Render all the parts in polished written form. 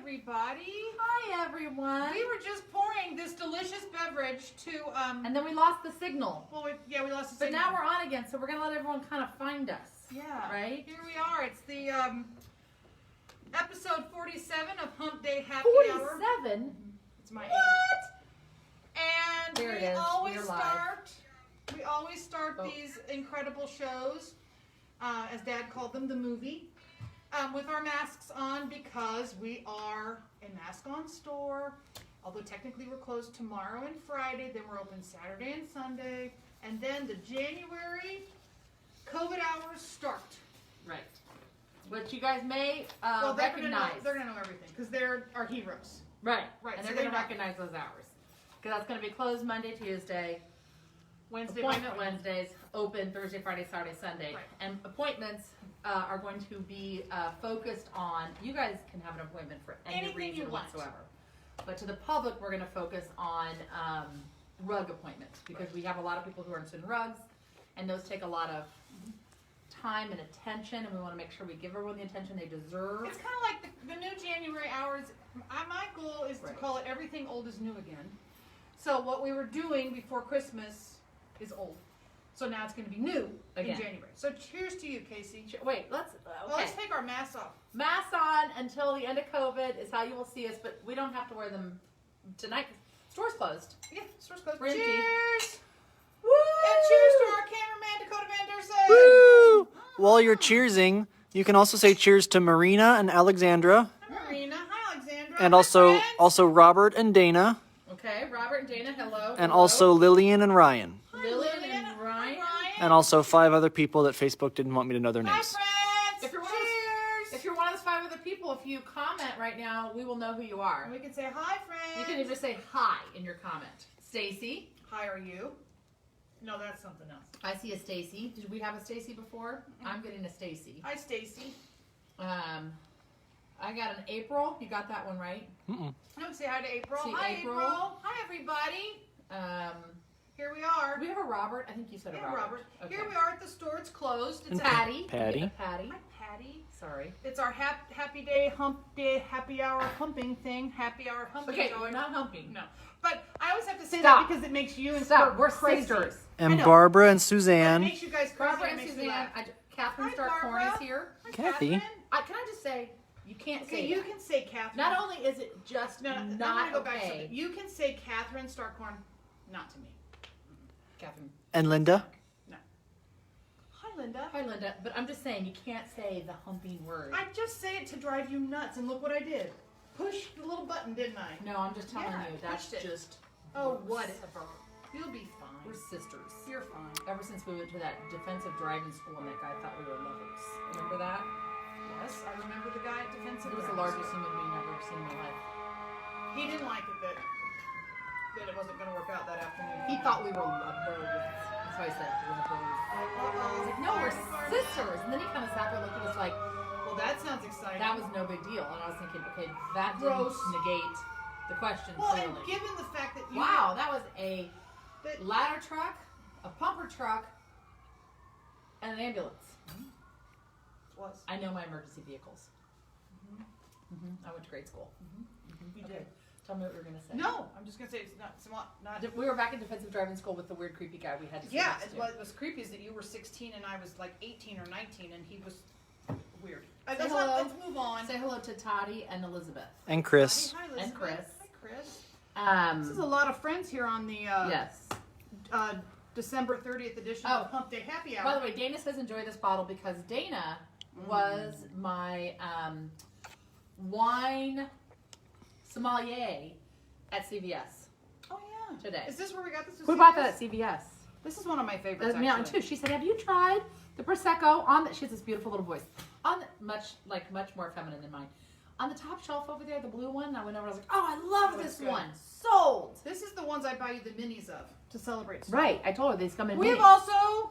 everybody. Hi, everyone. We were just pouring this delicious beverage to, And then we lost the signal. well, we lost the But signal. now we're on again, so we're going to let everyone kind of find us. Yeah. Right? Here we are. It's the, episode 47 of Humpday Happy Hour. 47? It's my What? age. And There it we is. always We're live. start these incredible shows, as Dad called them, the movie, with our masks on because we are a mask-on store. Although technically we're closed tomorrow and Friday, then we're open Saturday and Sunday, and then the January COVID hours start. Right. Which you guys may Well, recognize. they're gonna know everything because they're our heroes. Right. Right, And so they're going to they know. recognize those hours. Because that's going to be closed Monday, Tuesday. Wednesday, Appointment Wednesdays, open Thursday, Friday, Saturday, Sunday. Right. And appointments are going to be focused on, you guys can have an appointment for any Anything reason you want. whatsoever. But to the public, we're going to focus on rug appointments because we have a lot of people who are interested in rugs, and those take a lot of time and attention, and we want to make sure we give everyone the attention they deserve. It's kind of like the new January hours. My goal is to Right. call it everything old is new again. So what we were doing before Christmas is old. So now it's going to be new Again. in January. So cheers to you, Casey. Wait, let's Well, let's take our masks off. Masks on until the end of COVID is how you will see us, but we don't have to wear them tonight. Store's closed. Yeah, store's closed. We're empty. Cheers! Woo! And cheers to our cameraman, Dakota Van Der Sey. Woo! While you're cheersing, you can also say cheers to Marina and Alexandra, Hi, Marina. Hi, Alexandra. and Hi, also friends. Robert and Dana, Okay, Robert and Dana, hello. and hello. also Lillian and Ryan, Hi, Lillian Lillian. and Ryan. Hi, and also 5 other people that Facebook didn't want me to know their Hi, names. friends. If you're one of cheers. If you're one of those 5 other people, if you comment right now, we will know who you are. And we can say hi, friends. You can even say hi in your comment. Stacy. Hi, are you? No, that's something else. I see a Stacy. Did we have a Stacy before? I'm getting a Stacy. Hi, Stacy. I got an April. You got that one right. Mm-mm. No, say hi to April. See Hi, April. April. Hi, everybody. Here we are. Do we have a Robert? I think you said a Yeah, Robert. Robert. Okay. Here we are at the store. It's closed. It's And at- Patty. Patty. We get a Patty. Hi, Patty. Sorry. It's our happy day, hump day, happy hour humping thing. Happy hour humping. Okay, going. we're not humping. No. But I always have to say Stop. that because it makes you and Stop. Kurt We're crazy. sisters. I And know. Barbara and But it Suzanne. makes you guys crazy. Barbara It and makes me Suzanne. laugh. Catherine Hi, Starkhorn Barbara. is here. Hi, Kathy. Catherine. Can I just say, you can't Okay, say you that. can say Catherine. Not only is it just No, I'm not gonna go back to okay. something. You can say Catherine Starkhorn, not to me. Catherine. And Linda. No. Hi, Linda. Hi, Linda. But I'm just saying, you can't say the humping word. I just say it to drive you nuts, and look what I did. Push the little button, didn't I? No, I'm just telling Yeah, you, that's pushed it. just. Oh, gross. whatever. You'll be fine. We're sisters. You're fine. Ever since we went to that defensive driving school and that guy thought we were lovers. Remember that? Yes, I remember the guy at defensive. It was the Driving largest School. human being I've ever seen in my life. He didn't like it that it wasn't going to work out that afternoon. He thought we were lovers. That's why I said lovers. I was Uh-oh. like, no, we're sisters. And then he kind of sat there and looked at us like, Well, that sounds exciting. that was no big deal. And I was thinking, okay, that Gross. didn't negate the question well, and clearly. given the fact that you Wow, that was a that, ladder truck, a pumper truck, and an ambulance. was I know my emergency vehicles. I went to grade school. you Okay. did. Tell me what you were going to say. No, I'm just going to say it's not. We were back in defensive driving school with the weird, creepy guy we had to sit Yeah, next to. what was creepy is that you were 16 and I was like 18 or 19, and he was weird. Say Let's hello. let's move on. Say hello to Toddy and Elizabeth. And Chris. Hi, Elizabeth. And Chris. Hi, Chris. This is a lot of friends here on the Yes. December 30th edition Oh. of Hump Day Happy Hour. By the way, Dana says enjoy this bottle because Dana was my wine sommelier at CVS Oh yeah. today. Is this where we got this? We bought that at CVS. This is one of my favorites. Me actually. too. She said, "Have you tried the prosecco on the?" She has this beautiful little voice. On the, much more feminine than mine. On the top shelf over there, the blue one. And I went over. and I was like, "Oh, I love Looks this good. one. Sold." This is the ones I buy you the minis of to celebrate. Right. I told her these come in. We have minis. also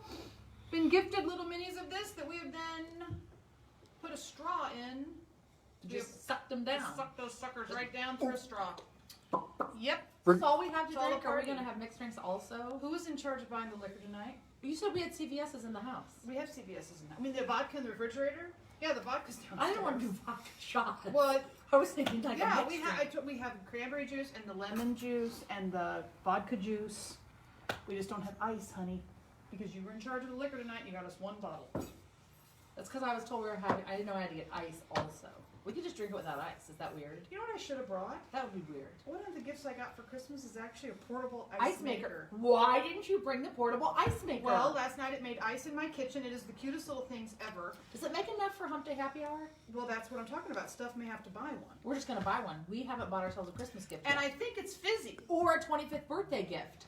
been gifted little minis of this that we have then put a straw in. just sucked them Just down. suck those suckers right down through a straw. Yep. That's all we have to It's all drink. a Are we party. going to have mixed drinks also? Who is in charge of buying the liquor tonight? You said we had CVS's in the house. We have CVS's in that. I mean, the vodka in the refrigerator? Yeah, the vodka's downstairs. I didn't want to do vodka shots. Well, I was thinking like a Yeah, mixed we drink. we have cranberry juice and the lemon juice and the vodka juice. We just don't have ice, honey, because you were in charge of the liquor tonight. And you got us one bottle. That's because I was told we were having. I didn't know I had to get ice also. We could just drink it without ice. Is that weird? You know what I should have brought? That would be weird. One of the gifts I got for Christmas is actually a portable Ice maker. Why didn't you bring the portable ice maker? Well, last night it made ice in my kitchen. It is the cutest little things ever. Does it make enough for Humpday Happy Hour? Well, that's what I'm talking about. Stuff may have to buy one. We're just gonna buy one. We haven't bought ourselves a Christmas gift And yet. I think it's fizzy. Or a 25th birthday gift.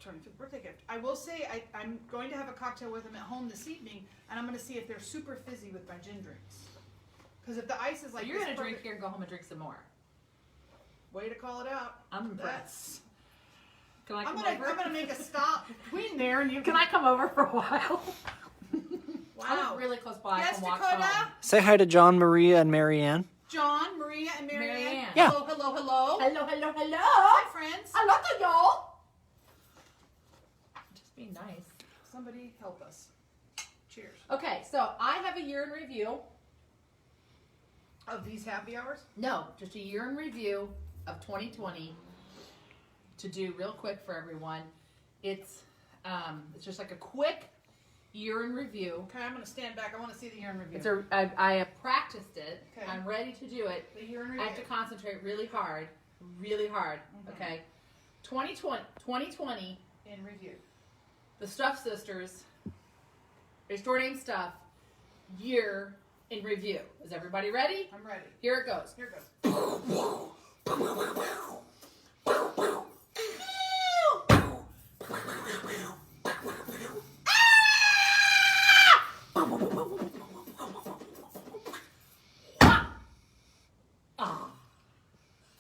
25th birthday gift. I will say I'm going to have a cocktail with them at home this evening, and I'm going to see if they're super fizzy with my gin drinks. Because if the ice is like You're this gonna drink perfect- here and go home and drink some more. Way to call it out. I'm impressed. That's. Can I I'm come gonna over? make a stop between there and you. Can I come over for a while? I Wow. live really close by. I Yes, can walk Dakota. home. Say hi to John, Maria, and Marianne. John, Maria, and Marianne. Marianne. Yeah. Hello, hello, hello. Hello, hello, hello. Hi, friends. Hello to y'all. Just be nice. Somebody help us. Cheers. Okay, so I have a year in review. Of these happy hours? No, just a year in review of 2020 to do real quick for everyone. It's just like a quick year in review. Okay, I'm going to stand back. I want to see the year in review. I have practiced it. Okay. I'm ready to do it. The year in I review. have to concentrate really hard. Okay. 2020, In review. the Stuff Sisters, Restore Name Stuff, year in review. Is everybody ready? I'm ready. Here it goes. Here it goes. Ah.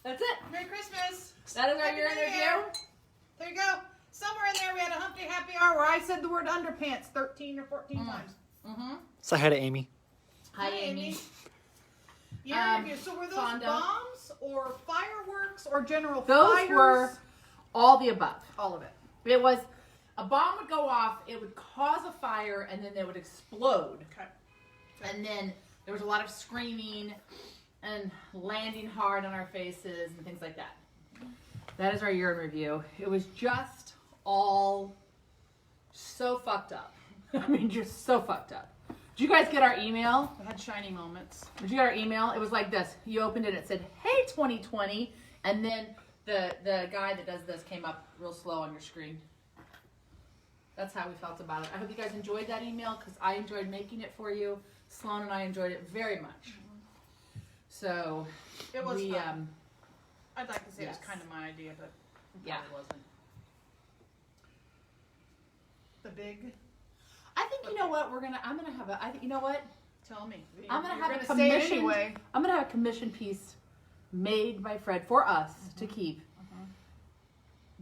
That's it. Merry Christmas. That is our Happy year in New review. Year. There you go. Somewhere in there we had a Humpday Happy Hour where I said the word underpants 13 or 14 times. Mm-hmm. Say hi to Amy. Hi, Amy. Year in review. So were those Fonda. bombs or fireworks or general Those fires? were all the above. all of it. It was a bomb would go off, it would cause a fire, and then they would explode. Okay. And then there was a lot of screaming and landing hard on our faces and things like that. That is our year in review. It was just all so fucked up. I mean, just so fucked up. Did you guys get our email? We had shiny moments. Did you get our email? It was like this. You opened it, it said, "Hey 2020," and then the guy that does this came up real slow on your screen. That's how we felt about it. I hope you guys enjoyed that email because I enjoyed making it for you. Sloane and I enjoyed it very much. So It was we fun. I'd like to say it yes. was kind of my idea, but it Yeah. probably wasn't. The big, I think you know what I'm gonna have a. I think you know what tell me. I'm gonna You're have a gonna say it commission. anyway. I'm gonna have a commission piece made by Fred for us to keep.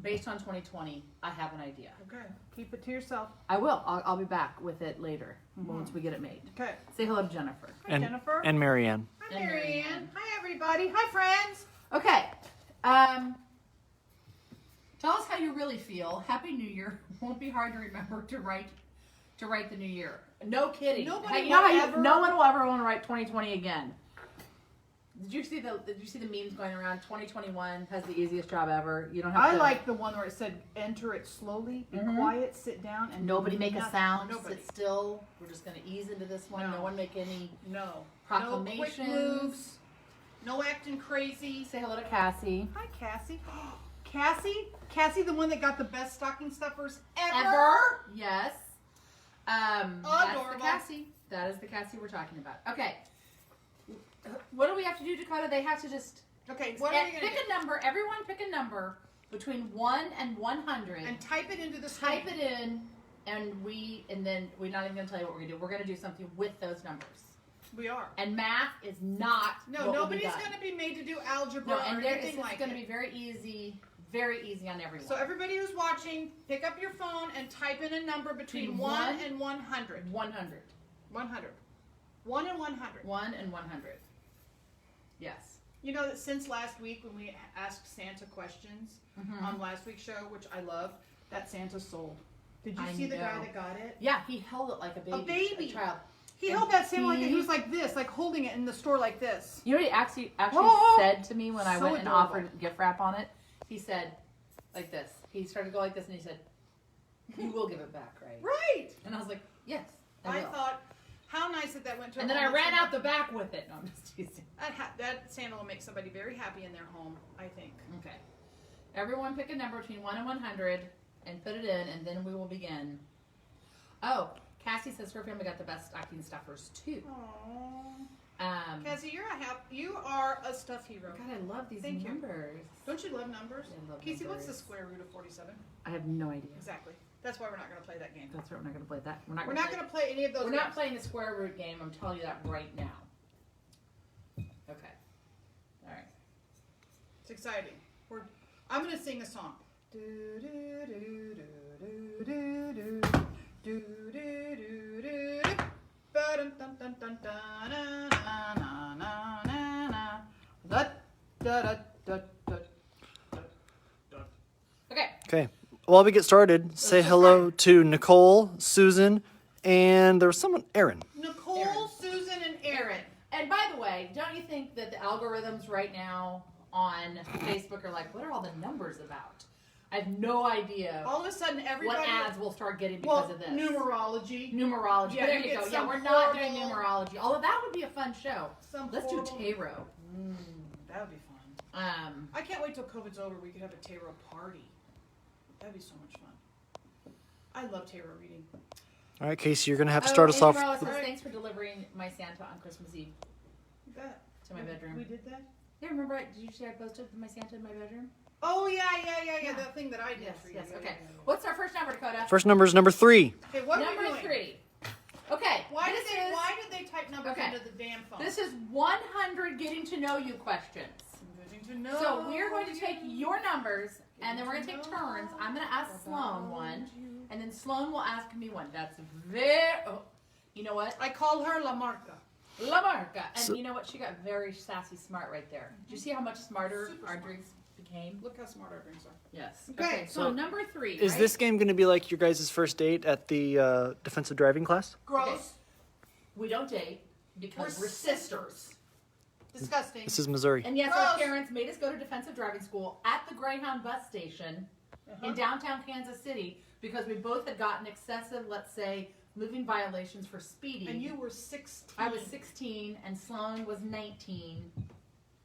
Based on 2020, I have an idea. Okay. Keep it to yourself. I will. I'll be back with it later once we get it made. Okay. Say hello to Jennifer. Hi, Jennifer. And Marianne. Hi, and Marianne. Marianne. Hi, everybody. Hi, friends. Okay. Tell us how you really feel. Happy New Year. Won't be hard to remember to write the new year. No kidding. Nobody Hey, you know how will you- ever- no one will ever want to write 2020 again. Did you see the memes going around? 2021 has the easiest job ever. You don't have I to. like the one where it said, enter it slowly, be quiet, sit down, and Nobody do make a nothing. sound. Nobody. Sit still. We're just going to ease into this one. No. No one make any No. No proclamations. quick moves. No acting crazy. Say hello to Cassie. Hi, Cassie. Cassie, the one that got the best stocking stuffers ever. Ever? Yes. That's the Adorable. Cassie. That is the Cassie we're talking about. Okay. What do we have to do, Dakota? They have to just Okay, what are we going to pick do? a number. Everyone pick a number between 1 and 100. And type it into the screen. Type it in, and then we're not even going to tell you what we're going to do. We're going to do something with those numbers. We are. And math is not No, what nobody's going to be made to do algebra No, or and anything it's like going it. to be very easy on everyone. So everybody who's watching, pick up your phone and type in a number between 1 and 100. 100. 100. 1 and 100. 1 and 100. Yes. You know that since last week when we asked Santa questions on last week's show, which I loved, that Santa sold. Did you I see the guy know. that got it? Yeah, he held it like a baby. baby. A child. He held that same like he was like this, like holding it in the store like this. You know what he actually said to me when I So went and adorable. offered gift wrap on it? He said, like this. He started to go like this, and he said, "You will give it back, right?" Right. And I was like, "Yes, I will." thought, how nice that went to. And then I ran out the back with it. No, I'm just teasing. That sandal will make somebody very happy in their home, I think. Okay. Everyone pick a number between 1 and 100 and put it in, and then we will begin. Oh, Cassie says her family got the best stocking stuffers too. Aww. Cassie, you are a stuff hero. God, I love these Thank you. numbers. Don't you love numbers? I love Casey, what's the numbers. square root of 47? I have no idea. Exactly. That's why we're not going to play that game. That's right. We're not going to play that. We're not We're going not going to play any of those We're games. not playing the square root game. I'm telling you that right now. Okay. All right. It's exciting. I'm going to sing a song. Do do do do do do do do do do. Ba-dum dum dum dum da na na na na na na. Da da da da da. Okay. Okay. While we get started, say hello to Nicole, Susan, and there was someone, Aaron. Nicole, Aaron. Susan, and Aaron. And by the way, don't you think that the algorithms right now on Facebook are like, what are all the numbers about? I have no idea All of a sudden, everybody. what ads we'll start getting because of this. Numerology. Numerology. Yeah, There you you get go. Yeah, some we're not doing horrible- numerology. Although that would be a fun show. Some Let's do horrible- tarot. That would be fun. I can't wait till COVID's over. We could have a tarot party. That'd be so much fun. I love tarot reading. All right, Casey, you're going to have to start us off. Says, thanks for delivering my Santa on Christmas Eve You bet. to my bedroom. We did that? Yeah, remember, did you see I posted my Santa in my bedroom? Oh, yeah. Yeah. That thing that I did Yes, for you. yes, Yeah, okay. yeah, yeah. What's our first number, Dakota? First number is number 3. Okay, what are we Number doing? 3. Okay. Why this did they type numbers Okay. into the damn phone? This is 100 getting to know you questions. Getting to know So we're going to take you. your numbers, and then we're going to take Getting to turns. know I'm going to ask Sloane one, you. and then Sloane will ask me one. That's very, you know what? I call her La Marca. La Marca. And So- you know what? She got very sassy smart right there. Did you see how much smarter Super our smart. drinks became? Look how smart our drinks are. Yes. Okay, So number 3. Is right? this game going to be like your guys' first date at the defensive driving class? Gross. We don't date because We're we're sisters. Disgusting. This is Missouri. And yes, our Gross. parents made us go to defensive driving school at the Greyhound bus station in downtown Kansas City because we both had gotten excessive, let's say, moving violations for speeding. And you were 16. I was 16 and Sloane was 19.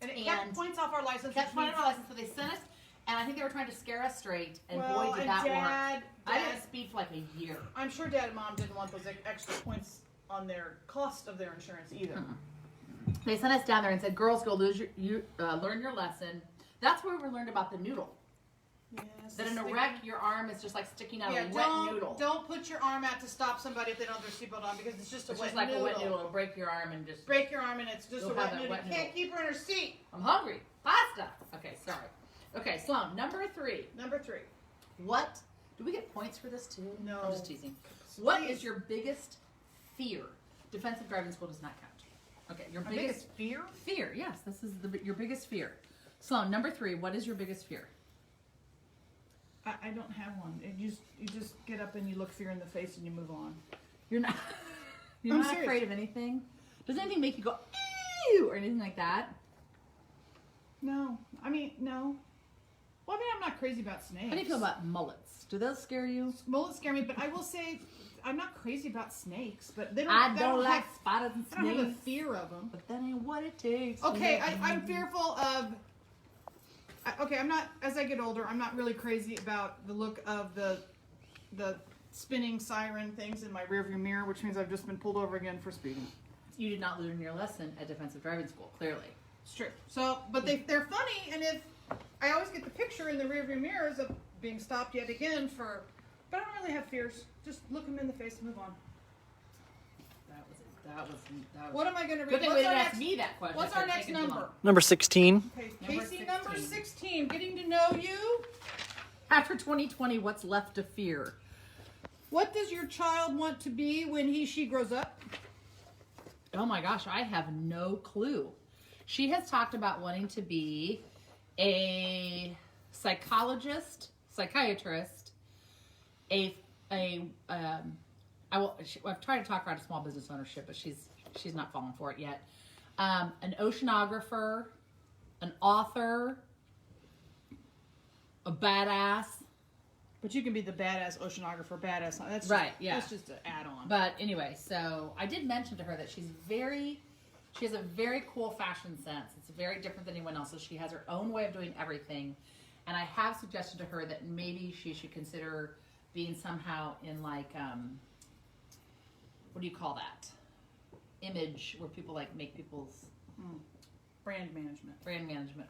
And it kept and points off our license. Kept which finding means- our license, so they sent us, and I think they were trying to scare us straight. And Well, boy, did and that work. Dad, I didn't speed for like a year. I'm sure Dad and Mom didn't want those extra points on their cost of their insurance either. They sent us down there and said, "Girls, go learn your lesson." That's where we learned about the noodle. Yes, That in a they- wreck, your arm is just like sticking out Yeah, a wet noodle. don't put your arm out to stop somebody if they don't have their seatbelt on because it's just a It's wet just like noodle. a wet noodle. It'll break your arm and just. Break your arm and it's just You'll a have wet that noodle. wet You can't noodle. keep her in her seat. I'm hungry. Pasta. Okay, sorry. Okay, Sloane, number 3. Number 3. What? Do we get points for this too? No. I'm just teasing. What Please. is your biggest fear? Defensive driving school does not count. Okay, your My biggest fear? fear. Yes, this is your biggest fear. Sloane, number 3. What is your biggest fear? I don't have one. You just get up and you look fear in the face and you move on. You're not. You're I'm not serious. afraid of anything. Does anything make you go ew or anything like that? No. I mean, no. Well, I mean, I'm not crazy about snakes. How do you feel about mullets? Do those scare you? Mullets scare me, but I will say I'm not crazy about snakes, but they don't. I they don't like have, spiders and I don't have a snakes, fear of them. but that ain't what it takes. Okay, I'm fearful of. Okay, I'm not. As I get older, I'm not really crazy about the look of the spinning siren things in my rearview mirror, which means I've just been pulled over again for speeding. You did not learn your lesson at defensive driving school, clearly. It's true. So, but they're funny, and if I always get the picture in the rearview mirrors of being stopped yet again for, but I don't really have fears. Just look them in the face and move on. That was. What am I going to read? Good thing What's they our didn't ask next? me that question. What's so our it's next taking too number? long. Number 16. Okay, Number Casey, 16. number 16. Getting to know you. After 2020, what's left to fear? What does your child want to be when she grows up? Oh my gosh, I have no clue. She has talked about wanting to be a psychiatrist, a I've tried to talk her out of small business ownership, but she's not falling for it yet. An oceanographer, an author, a badass. But you can be the badass oceanographer, badass. That's Right, yeah. That's just an add-on. But anyway, so I did mention to her that she has a very cool fashion sense. It's very different than anyone else's. She has her own way of doing everything. And I have suggested to her that maybe she should consider being somehow in like, what do you call that? Image, where people like make people's Brand management.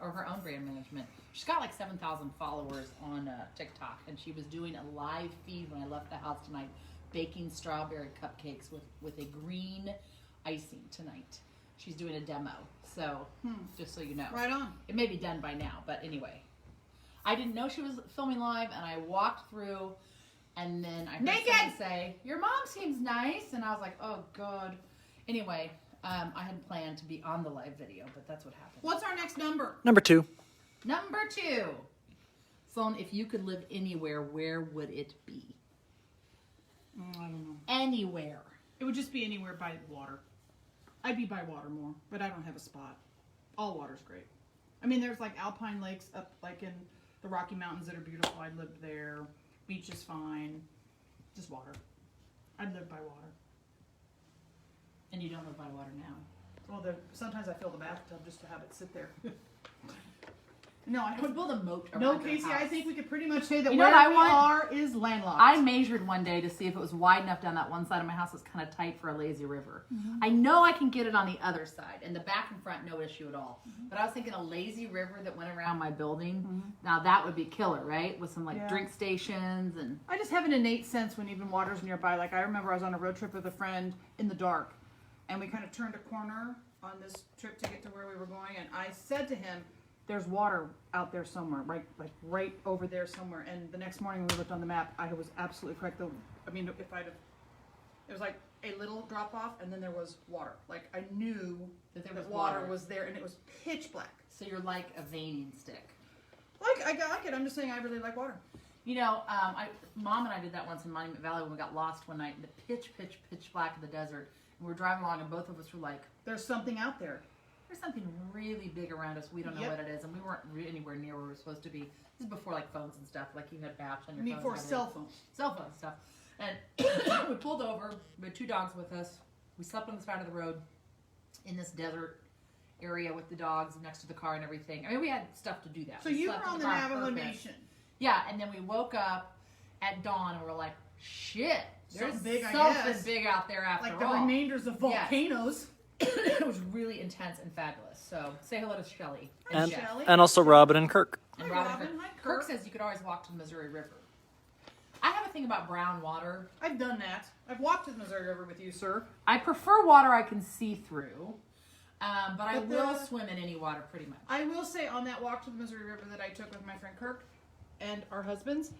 or her own brand management. She's got like 7,000 followers on TikTok, and she was doing a live feed when I left the house tonight, baking strawberry cupcakes with a green icing tonight. She's doing a demo, so just so you know. Right on. It may be done by now, but anyway. I didn't know she was filming live, and I walked through, and then I heard someone say, "Your mom seems nice," and I was like, "Oh, God." Anyway, I had planned to be on the live video, but that's what happened. What's our next number? Number 2. Number 2. Sloane, if you could live anywhere, where would it be? I don't know. Anywhere. It would just be anywhere by water. I'd be by water more, but I don't have a spot. All water's great. I mean, there's like alpine lakes up like in the Rocky Mountains that are beautiful. I'd live there. Beach is fine. Just water. I'd live by water. And you don't live by water now. Well, sometimes I fill the bathtub just to have it sit there. No, I I would don't. build a moat around No, your Casey, house. I think we could pretty much say that You know where what I we want? are is landlocked. I measured one day to see if it was wide enough down that one side of my house. It's kind of tight for a lazy river. I know I can get it on the other side, and the back and front, no issue at all. But I was thinking a lazy river that went around my building. Now that would be killer, right? With some like Yeah. drink stations and. I just have an innate sense when even water's nearby. Like I remember I was on a road trip with a friend in the dark, and we kind of turned a corner on this trip to get to where we were going, and I said to him, "There's water out there somewhere, right over there somewhere." And the next morning when we looked on the map, I was absolutely correct. I mean, if I'd have, it was like a little drop off, and then there was water. Like I knew That there that was water water. was there, and it was pitch black. So you're like a veining stick. Like I like it. I'm just saying I really like water. You know, Mom and I did that once in Monument Valley when we got lost one night in the pitch black of the desert. And we were driving along, and both of us were like, There's something out there. there's something really big around us. We don't know Yep. what it is, and we weren't anywhere near where we were supposed to be. This is before like phones and stuff. Like you had apps on your phone. Before cell phones. Cell phone stuff. And we pulled over. We had 2 dogs with us. We slept on the side of the road in this desert area with the dogs next to the car and everything. I mean, we had stuff to do that. So We you were slept in on the car Navajo purpose. Nation. Yeah, and then we woke up at dawn and we're like, shit, there's Something big, I something guess. big out there after Like the all. remainders of Yes. volcanoes. It was really intense and fabulous. So say hello to Shelly. And, Jeff. Shelley. and also Robin and Kirk. And Hi, Robin. Robin. Hi, Kirk Kirk. says you could always walk to the Missouri River. I have a thing about brown water. I've done that. I've walked to the Missouri River with you, sir. I prefer water I can see through, but I But will the- swim in any water pretty much. I will say on that walk to the Missouri River that I took with my friend Kirk and our husbands,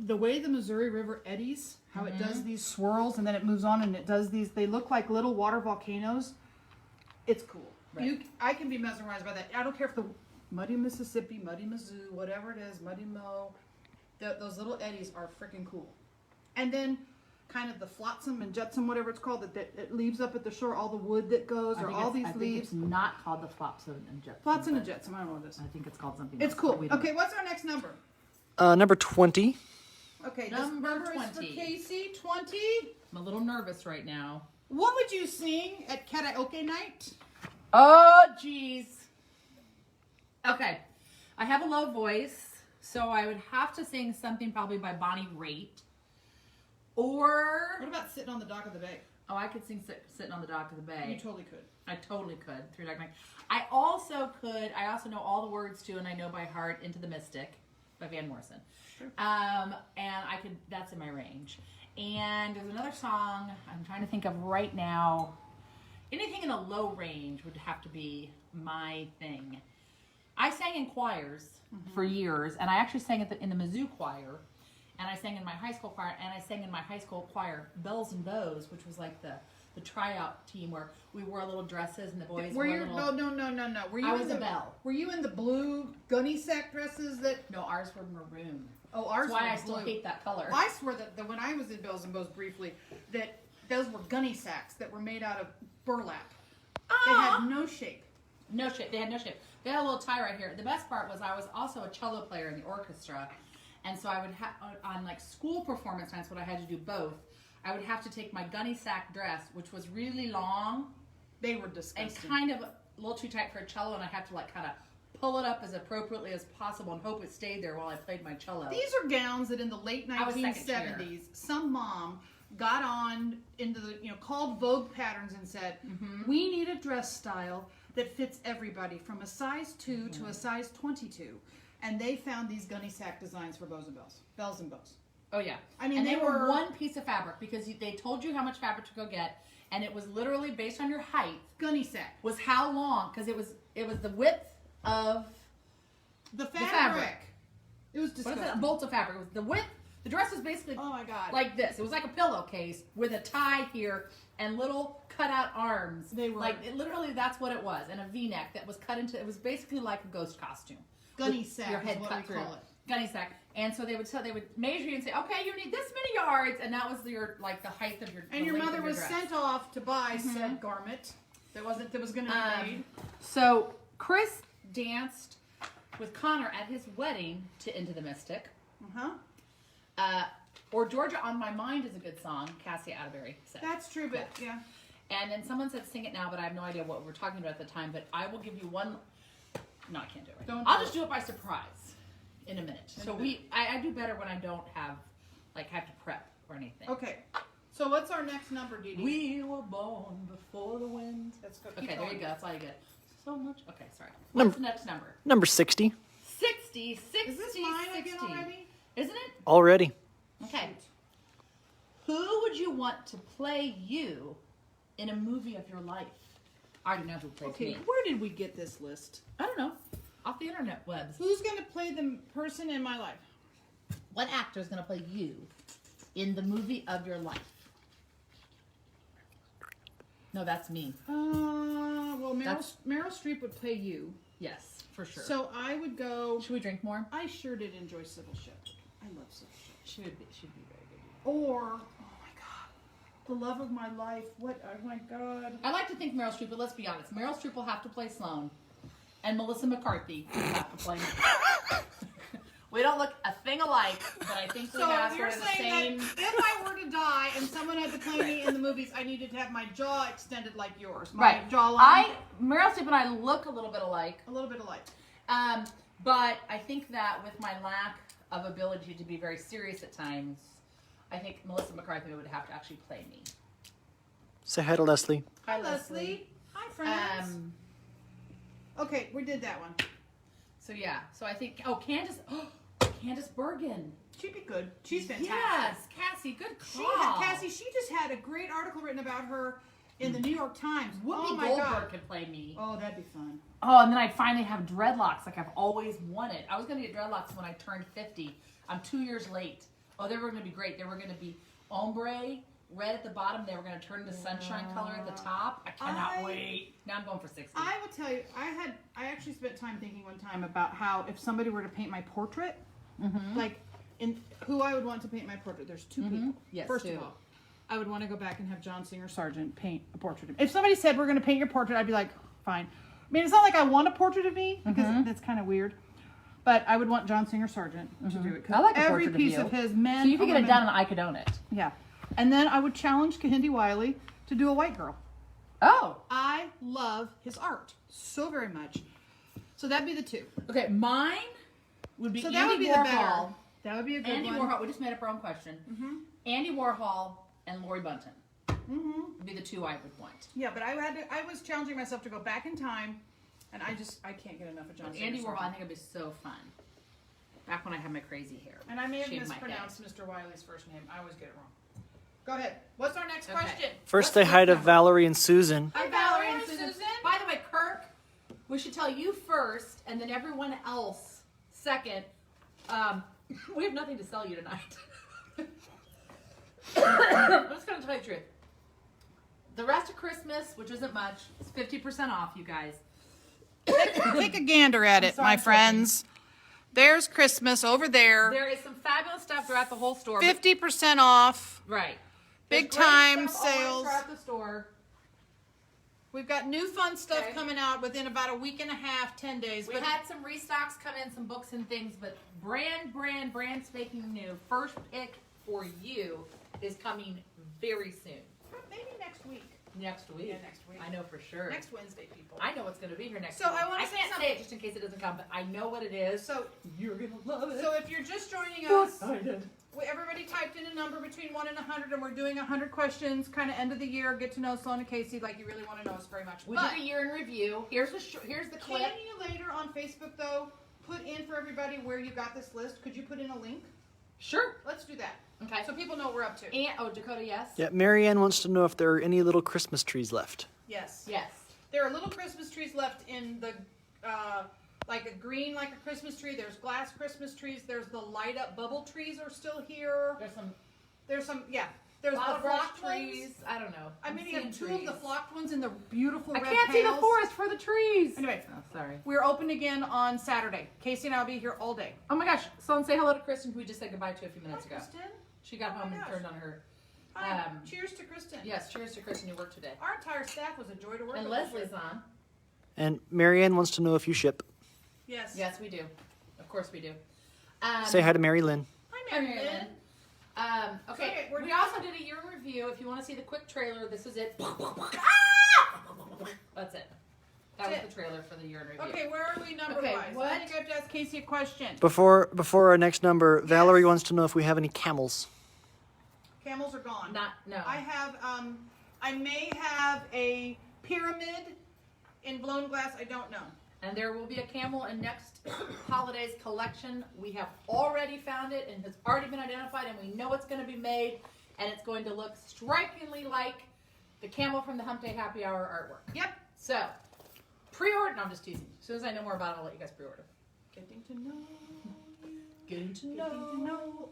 the way the Missouri River eddies, how it does these swirls and then it moves on and it does these, they look like little water volcanoes. It's cool. Right. I can be mesmerized by that. I don't care if the muddy Mississippi, muddy Mizzou, whatever it is, muddy Mo, those little eddies are freaking cool. And then kind of the flotsam and jetsam, whatever it's called, that it leaves up at the shore, all the wood that goes, or all these I think leaves. it's not called the flotsam and jetsam. Flotsam and jetsam, I don't know what it is. I think it's called something It's else, cool. but we don't- Okay, what's our next number? Number 20. Okay, Number this number is for 20. Casey. 20. I'm a little nervous right now. What would you sing at karaoke night? Oh, jeez. Okay. I have a low voice, so I would have to sing something probably by Bonnie Raitt. Or, What about sitting on the dock of the bay? oh, I could sing Sitting on the Dock of the Bay. You totally could. I totally could. Through Dock Night. I also know all the words to, and I know by heart, Into the Mystic by Van Morrison. Sure. And that's in my range. And there's another song I'm trying to think of right now. Anything in a low range would have to be my thing. I sang in choirs for years, and I actually sang in the Mizzou choir, and I sang in my high school choir, and I sang in my high school choir Bells and Bows, which was like the the tryout team where we wore little dresses and the boys Were wore you? little. No. Were you? I in was the a belle. Were you in the blue gunny sack dresses that? No, ours were maroon. Oh, ours. That's why were I still blue. hate that color. I swear that when I was in Bells and Bows briefly, that those were gunny sacks that were made out of burlap. They had no shape. No shape. They had no shape. They had a little tie right here. The best part was I was also a cello player in the orchestra, and so I would have on like school performance nights when I had to do both. I would have to take my gunny sack dress, which was really long They were and disgusting. kind of a little too tight for a cello, and I had to like kind of pull it up as appropriately as possible and hope it stayed there while I played my cello. These are gowns that in the late I was second 1970s, some mom got on into the, called Vogue Patterns and said, we need a dress style that fits everybody from a size 2 to a size 22. And they found these gunny sack designs for Bells and Bows. Oh yeah, I mean, and they they were were- one piece of fabric because they told you how much fabric to go get, and it was literally based on your height. Gunny sack. Was how long? Because it was the width of The fabric. fabric. It was what is disgusting. it? A bolt of fabric. It was the width. The dress was basically Oh my God. like this. It was like a pillowcase with a tie here and little cutout arms. They were- like literally that's what it was, and a V-neck that was cut into. It was basically like a ghost costume. Gunny With sack your is head what cut we through. call it. Gunny sack. And so they would measure you and say, okay, you need this many yards, and that was your like the height of your. And the your length mother of your was dress. sent off to buy said garment that was going to be made. So Chris danced with Connor at his wedding to Into the Mystic. Or Georgia on My Mind is a good song, Cassie Atterbury said. That's true, but yeah. And then someone said sing it now, but I have no idea what we were talking about at the time. But I will give you one. No, I can't do it right Don't now. I'll do just it. do it by surprise in a minute. In So a minute. I do better when I don't have to prep or anything. Okay. So what's our next number, Dee Dee? We were born before the wind. Let's go. Keep Okay, there going. you go. That's all you get. So much. Okay, sorry. Number- What's the next number? Number 60 60, 60, Is this mine 60. again already? Isn't it? already. Okay. Who would you want to play you in a movie of your life? I already know who plays Okay, me. where did we get this list? I don't know. Off the internet webs. Who's going to play the person in my life? What actor is going to play you in the movie of your life? No, that's me. Well, That's- Meryl Streep would play you. Yes, for sure. So I would go. should we drink more? I sure did enjoy Sybil Shepherd. I love Sybil Shepherd. Should be very good. Or, oh my God, the love of my life. What? Oh my God. I like to think Meryl Streep, but let's be honest. Meryl Streep will have to play Sloane, and Melissa McCarthy will have to play me. We don't look a thing alike, but I think we So have you're sort of the saying same. that if I were to die and someone had to play me in the movies, I needed to have my jaw extended like yours. My Right. jawline. Meryl Streep and I look a little bit alike. A little bit alike. But I think that with my lack of ability to be very serious at times, I think Melissa McCarthy would have to actually play me. Say hi to Leslie. Hi, Leslie. Hi, friends. Okay, we did that one. So yeah. So I think Candace Bergen. She'd be good. She's fantastic. Yes, Cassie, good call. She just had a great article written about her in the New York Times. Whoopi Oh my Goldberg God. could play me. Oh, that'd be fun. Oh, and then I'd finally have dreadlocks like I've always wanted. I was going to get dreadlocks when I turned 50. I'm 2 years late. Oh, they were going to be great. They were going to be ombre, red at the bottom. They were going to turn to sunshine color at the top. I cannot wait. Now I'm going for 60. I will tell you, I actually spent time thinking one time about how if somebody were to paint my portrait, like in who I would want to paint my portrait. There's two people. Yes, First two. of all, I would want to go back and have John Singer Sargent paint a portrait of me. If somebody said we're going to paint your portrait, I'd be like, fine. I mean, it's not like I want a portrait of me because that's kind of weird. But I would want John Singer Sargent to do it. 'cause I like a every portrait of piece you. of his men. So you could get it women- done and I could own it. Yeah. And then I would challenge Kahindi Wiley to do a white girl. Oh. I love his art so very much. So that'd be the two. Okay, mine would be So Andy that would be the Warhol. better. That would be a good Andy one. Warhol. We just made up our own question. Andy Warhol and Lori Bunton would be the two I would want. Yeah, but I was challenging myself to go back in time, and I can't get enough of John Singer Andy Warhol, I Sargent. think it'd be so fun. Back when I had my crazy hair. And I may have Shaved my head. mispronounced Mr. Wiley's first name. I always get it wrong. Go ahead. What's our next Okay. question? First, say hi to Valerie and Susan. Hi, Valerie Valerie and and Susan. Susan. By the way, Kirk, we should tell you first, and then everyone else second. We have nothing to sell you tonight. I'm just going to tell you the truth. the rest of Christmas, which isn't much, is 50% off, you guys. Take a gander at it, sorry, my I'm joking. friends. There's Christmas over there. There is some fabulous stuff throughout the whole store. 50% off. Right. Big There's great time stuff always sales. throughout the store. We've got new fun stuff Okay. coming out within about a week and a half, 10 days. We had some restocks come in, some books and things, but brand spanking new. First pick for you is coming very soon. maybe next week. Next week. Yeah, next week. I know for sure. Next Wednesday, people. I know what's going to be here next So week. I wanna I say can't something. say it just in case it doesn't come, but I know what it is. So, You're going to love it. so if you're just joining So us, excited. everybody typed in a number between 1 and 100, and we're doing 100 questions, kind of end of the year. Get to know Sloane and Casey like you really want to know us very much. We But did a year in review. Here's the clip. can you later on Facebook though put in for everybody where you got this list? Could you put in a link? Sure. Let's do that. Okay. So people know what we're up to. And Dakota, yes. Yeah, Marianne wants to know if there are any little Christmas trees left. Yes. Yes. There are little Christmas trees left in the, like a green, like a Christmas tree. There's glass Christmas trees. There's the light up bubble trees are still here. There's some Yeah. There's the flower flocked trees. ones. I don't know. I mean, you seeing have two of the trees. flocked ones in the beautiful I red can't see the pails. forest for the trees. Anyway, Oh, sorry. we're open again on Saturday. Casey and I will be here all day. Oh my gosh. Sloane, say hello to Kristen, who we just said goodbye to a few minutes Hi, ago. Kristen. She got Oh my home and gosh. turned on her. Hi. Cheers to Kristen. Yes, cheers to Kristen who worked today. Our entire staff was a joy to work And with. Leslie's on. And Marianne wants to know if you ship. Yes. Yes, we do. Of course we do. Say hi to Mary Lynn. Hi, Hi, Mary Mary Lynn. Lynn. Okay, Okay, we're we doing- also did a year in review. If you want to see the quick trailer, this is it. That's it. That was That's the trailer for the year in review. Okay, where are we number Okay, wise? what? I think I have to ask Casey a question. Before our next number, Valerie wants to know if we have any camels. Camels are gone. No. I have, I may have a pyramid in blown glass. I don't know. And there will be a camel in next holidays collection. We have already found it and has already been identified, and we know it's going to be made, and it's going to look strikingly like the camel from the Humpday Happy Hour artwork. Yep. So, pre-order. No, I'm just teasing. As soon as I know more about it, I'll let you guys pre-order. Getting to know you. Getting to know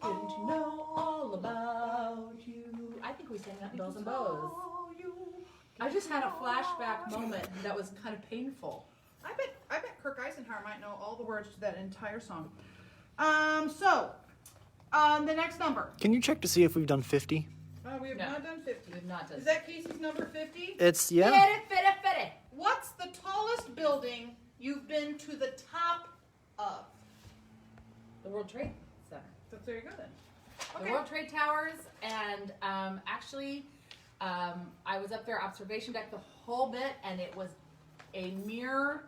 all about you. I think we sang that in Bells and Bows. I just had a flashback moment that was kind of painful. I bet Kirk Eisenhower might know all the words to that entire song. The next number. Can you check to see if we've done 50? We have No. not done 50. We've not done Is that Casey's number 50? It's, yeah. Fitty. What's the tallest building you've been to the top of? The World Trade Center. So there you go then. The Okay. World Trade Towers, and actually, I was up there observation deck the whole bit, and it was a mere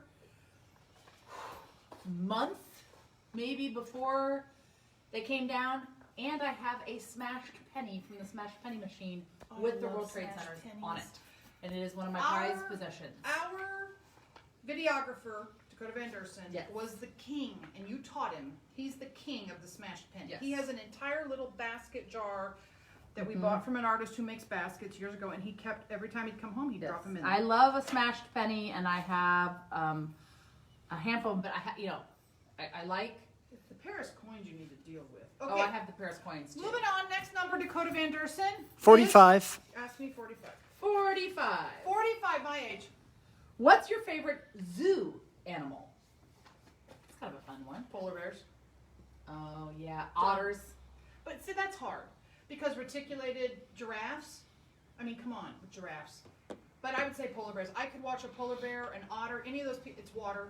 month, maybe, before they came down, and I have a smashed penny from the smashed penny machine Oh, with I the love World Trade smashed Centers pennies. on it, and it is one of my prized Our- possessions. Our videographer, Dakota Van Dersen, Yes. was the king, and you taught him. He's the king of the smashed penny. Yes. He has an entire little basket jar that we Mhm. bought from an artist who makes baskets years ago, and he kept, every time he'd come home, he'd drop them in. I love a smashed penny, and I have a handful, but I like. It's the Paris coins you need to deal with. Oh, Okay, I have the Paris coins too. moving on. Next number, Dakota Van Dersen. 45. Ask me 45. 45. 45, my age. What's your favorite zoo animal? It's kind of a fun one. Polar bears. Oh yeah, otters. But see, that's hard because reticulated giraffes. I mean, come on, with giraffes. But I would say polar bears. I could watch a polar bear, an otter, any of those. It's water.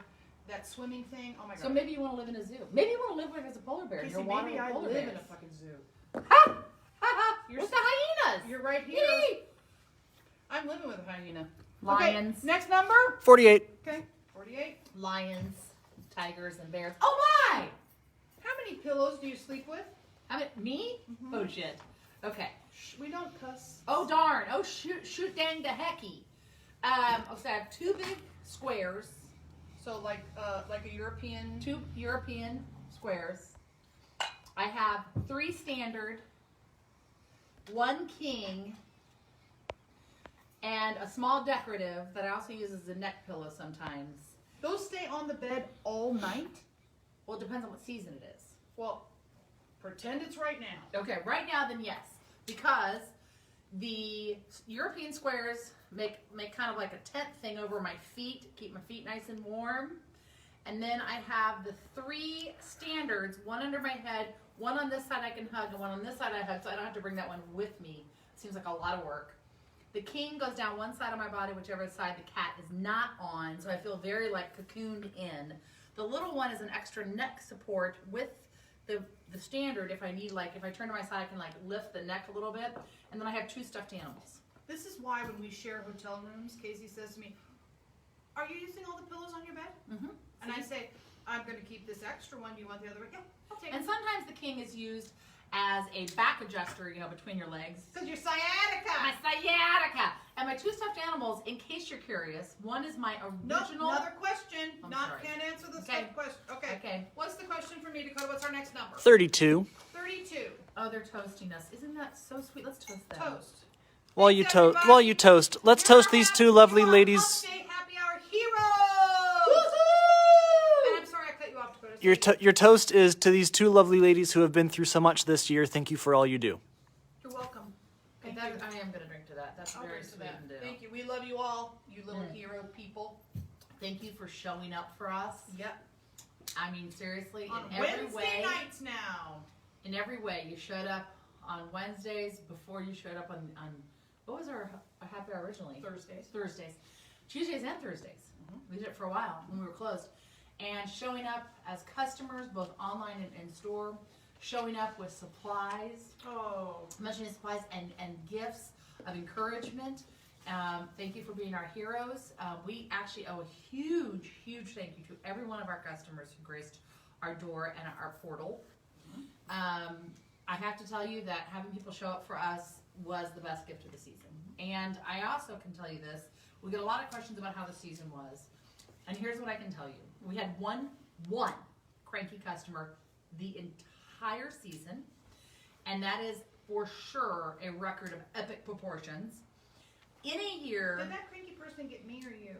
That swimming thing. Oh my god. So maybe you want to live in a zoo. Maybe you want to live as a polar bear. Casey, You're water maybe with I polar live bears. in a fucking zoo. Ha! Ha ha! You're With the s- hyenas. You're right here. Yee! I'm living with a hyena. Lions. Okay, next number. 48. Okay. 48. Lions, tigers, and bears. Oh my! How many pillows do you sleep with? How about me? Mhm. Oh shit. Okay. Shh, we don't cuss. Oh darn. Oh shoot dang the hecky. So I have two big squares. So like a European. Two European squares. I have 3 standard, 1 king, and a small decorative that I also use as a neck pillow sometimes. Those stay on the bed all night. Well, it depends on what season it is. Well, pretend it's right now. Okay, right now then yes. Because The European squares make kind of like a tent thing over my feet, to keep my feet nice and warm. And then I have the 3 standards, one under my head, one on this side I can hug, and one on this side I hug, so I don't have to bring that one with me. Seems like a lot of work. The king goes down one side of my body, whichever side the cat is not on, so I feel very like cocooned in. The little one is an extra neck support with the standard. If I need, like, if I turn to my side, I can like lift the neck a little bit. And then I have 2 stuffed animals. This is why when we share hotel rooms, Casey says to me, "Are you using all the pillows on your bed?" Mm-hmm. And I say, "I'm going to keep this extra one. You want the other one?" "Yeah, I'll take And it." sometimes the king is used as a back adjuster, you know, between your legs. Because you're sciatica. My sciatica. And my 2 stuffed animals, in case you're curious, one is my Nope, original. another question. I'm Not sorry. can't answer the Okay. stuff question. Okay. What's the question for me, Dakota? What's our next number? 32. 32. Oh, they're toasting us. Isn't that so sweet? Let's toast them. Toast. While you Everybody. toast, let's toast these 2 lovely ladies. Humpday Happy Hour heroes. And I'm sorry I cut you off, Dakota. Your toast is to these 2 lovely ladies who have been through so much this year. Thank you for all you do. You're welcome. Thank I you. am going to drink to that. That's I'll very drink to sweet that. and do. Thank you. We love you all, you little hero people. Thank you for showing up for us. Yep. I mean, seriously, On in every Wednesday way. nights now. In every way, you showed up on Wednesdays before you showed up on what was our happy hour originally? Thursdays. Tuesdays and Thursdays. We did it for a while when we were closed. And showing up as customers, both online and in store, showing up with supplies, Oh. mentioning supplies and gifts of encouragement. Thank you for being our heroes. We actually owe a huge, huge thank you to every one of our customers who graced our door and our portal. I have to tell you that having people show up for us was the best gift of the season. And I also can tell you this, we get a lot of questions about how the season was. And here's what I can tell you. We had one cranky customer the entire season, and that is for sure a record of epic proportions. In a year, Did that cranky person get me or you?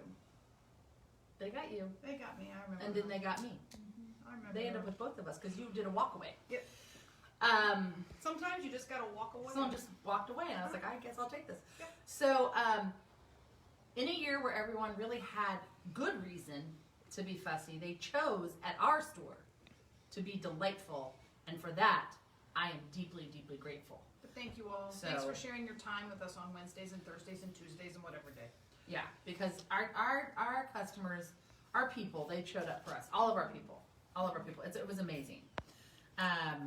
they got you, They got me. I remember. and then they got me. I remember. They ended up with both of us because you did a walk away. Yep. Sometimes you just gotta walk away. Someone just walked away, and I was like, I guess I'll take this. Yeah. So, in a year where everyone really had good reason to be fussy, they chose at our store to be delightful, and for that, I am deeply, deeply grateful. But thank you all. So- Thanks for sharing your time with us on Wednesdays and Thursdays and Tuesdays and whatever day. Yeah, because our customers, our people, they showed up for us. All of our people. It was amazing.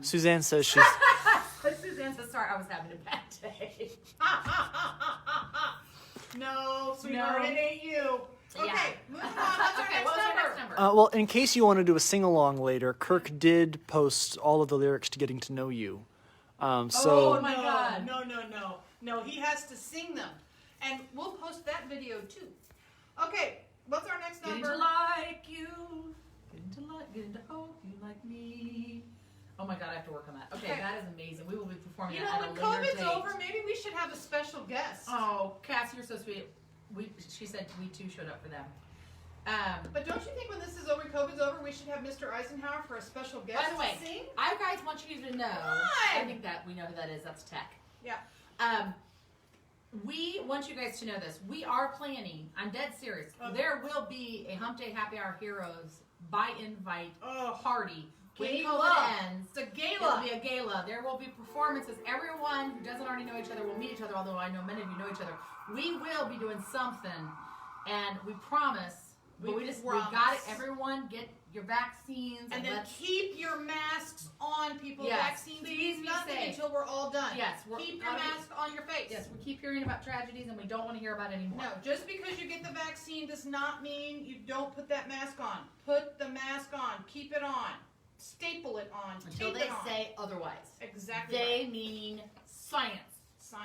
Suzanne says she's Suzanne says, sorry, I was having a bad day. No, sweetheart, No. it ain't you. Okay, Yeah. moving on. What's our Okay, next what was our number? next number? well, in case you want to do a sing-along later, Kirk did post all of the lyrics to Getting to Know You. Oh, So my God. No, he has to sing them. And we'll post that video too. Okay, what's our next Getting number? to like you. Getting to hope you like me. Oh my God, I have to work on that. Okay, Okay. that is amazing. We will be performing You that know, at when a later COVID's date. over, maybe we should have a special guest. Oh, Cass, you're so sweet. She said we too showed up for them. But don't you think when this is over, COVID's over, we should have Mr. Eisenhower for a special guest By the way, to sing? I guys want you to know. Why? I think that we know who that is. That's Tech. Yeah. We want you guys to know this. We are planning. I'm dead serious. Okay. There will be a Humpday Happy Hour Heroes by invite Oh, party. When gala. COVID ends, It's a it'll gala. be a gala. There will be performances. Everyone who doesn't already know each other will meet each other, although I know many of you know each other. We will be doing something, and we promise. But we got it. promise. Everyone get your vaccines. And then let's, keep your masks on, people. Yes, Vaccines please mean be nothing safe. until we're all done. Yes, keep your mask on your face. Yes, we keep hearing about tragedies, and we don't want to hear about it anymore. No, just because you get the vaccine does not mean you don't put that mask on. Put the mask on. Keep it on. Staple it on. Until tape they it on. say otherwise. Exactly. They right. meaning science.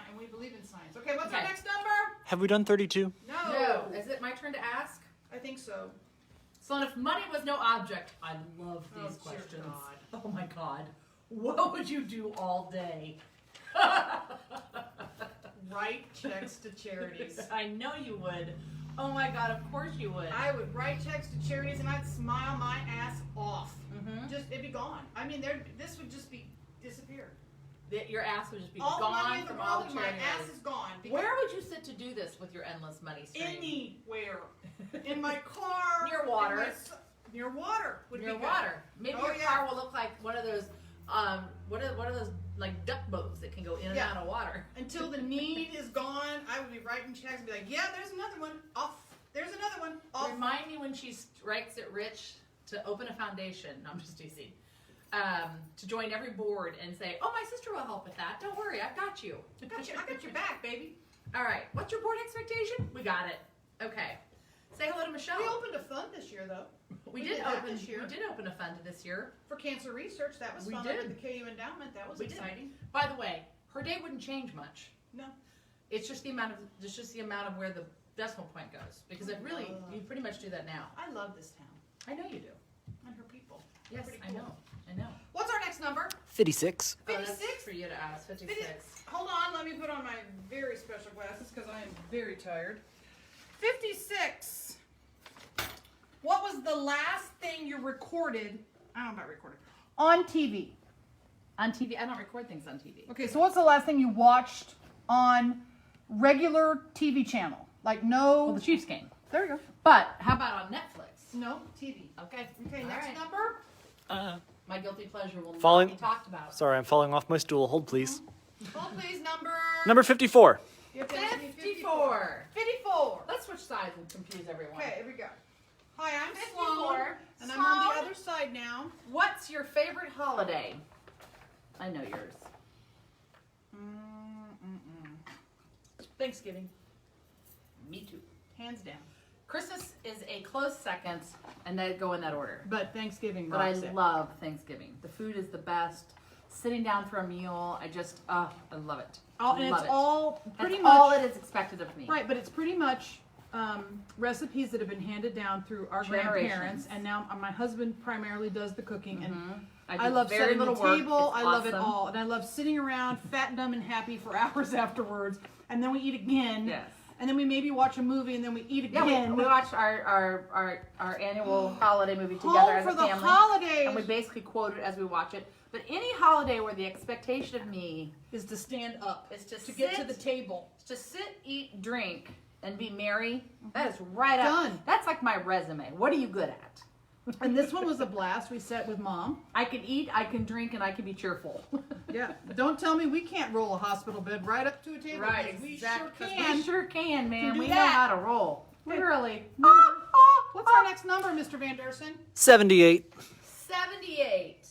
And we believe in science. Okay, what's our Okay. next number? have we done 32? No. Is it my turn to ask? I think so. Sloane, if money was no object, I love these Oh, dear questions. God. Oh my God. What would you do all day? Write checks to charities. I know you would. Oh my God, of course you would. I would write checks to charities and I'd smile my ass off. Mhm. Just it'd be gone. I mean, this would just be disappear. Your ass would just be All the money gone in the from all world the and my charity ass races. is gone. Where would you sit to do this with your endless money stream? Anywhere. In my car. Near water. Near water would Near be water. Maybe Oh, your yeah. car will look like one of those, what are those like duck boats that can go in and Yeah. out of water. good. Until the need is gone, I would be writing checks and be like, yeah, there's another one. Off. There's another one. Off. Remind me when she strikes it rich to open a foundation. No, I'm just teasing. To join every board and say, oh, my sister will help with that. Don't worry, I've got you. I got your back, baby. All right, what's your board expectation? We got it. Okay. Say hello to Michelle. We opened a fund this year, though. We did that open this year. We did open a fund this year. For cancer research. That was We fun. did. Under the KU endowment. That was We did. exciting. By the way, her day wouldn't change much. No. It's just the amount of where the decimal point goes, because it really you pretty much do that now. I love this town I know you do. and her people. Yes, Pretty I cool. know. I know. What's our next number? 56. 56? That's for you to ask. 56. Hold on, let me put on my very special glasses because I am very tired. 56. What was the last thing you recorded? I don't know about recorded. On TV. On TV, I don't record things on TV. Okay, so what's the last thing you watched on regular TV channel? Like no. Well, the Chiefs game. There you go. But how about on Netflix? No, TV. Okay. Okay, All next right. number. My guilty pleasure will Falling- not be talked about. Sorry, I'm falling off my stool. Hold, please. Hold please, number. Number 54. You have to ask me 54. 54. Let's switch sides and confuse everyone. Okay, here we go. Hi, I'm 54. Sloane, and I'm on the Sloane. other side now. What's your favorite holiday? I know yours. Thanksgiving, Me too. hands down. Christmas is a close second, and they go in that order. But Thanksgiving But I rocks it. love Thanksgiving. The food is the best. Sitting down for a meal, I just, I love it. And love it's it. all pretty That's much all it is expected of me. right. But it's pretty much recipes that have been handed down through our Generations. grandparents, and now my husband primarily does the cooking. And Mhm. I do love very setting the little work. table. It's I love it awesome. all, and I love sitting around, fat, dumb, and happy for hours afterwards. And then we eat again. Yes. And then we maybe watch a movie, and then we eat Yeah, again. we watch our annual holiday movie Home together as for a the family. holidays And we basically quote it as we watch it. But any holiday where the expectation of me is to stand up, is to get to sit- the table. to sit, eat, drink, and be merry, that is right up. Done. That's like my resume. What are you good at? And this one was a blast. We sat with Mom. I can eat, I can drink, and I can be cheerful. Yeah. Don't tell me we can't roll a hospital bed right up to a table. Right, 'cause we exactly. sure 'Cause can. We sure can, man. do We that. know how to roll. Literally. What's our next number, Mr. Van Dersen? 78. 78.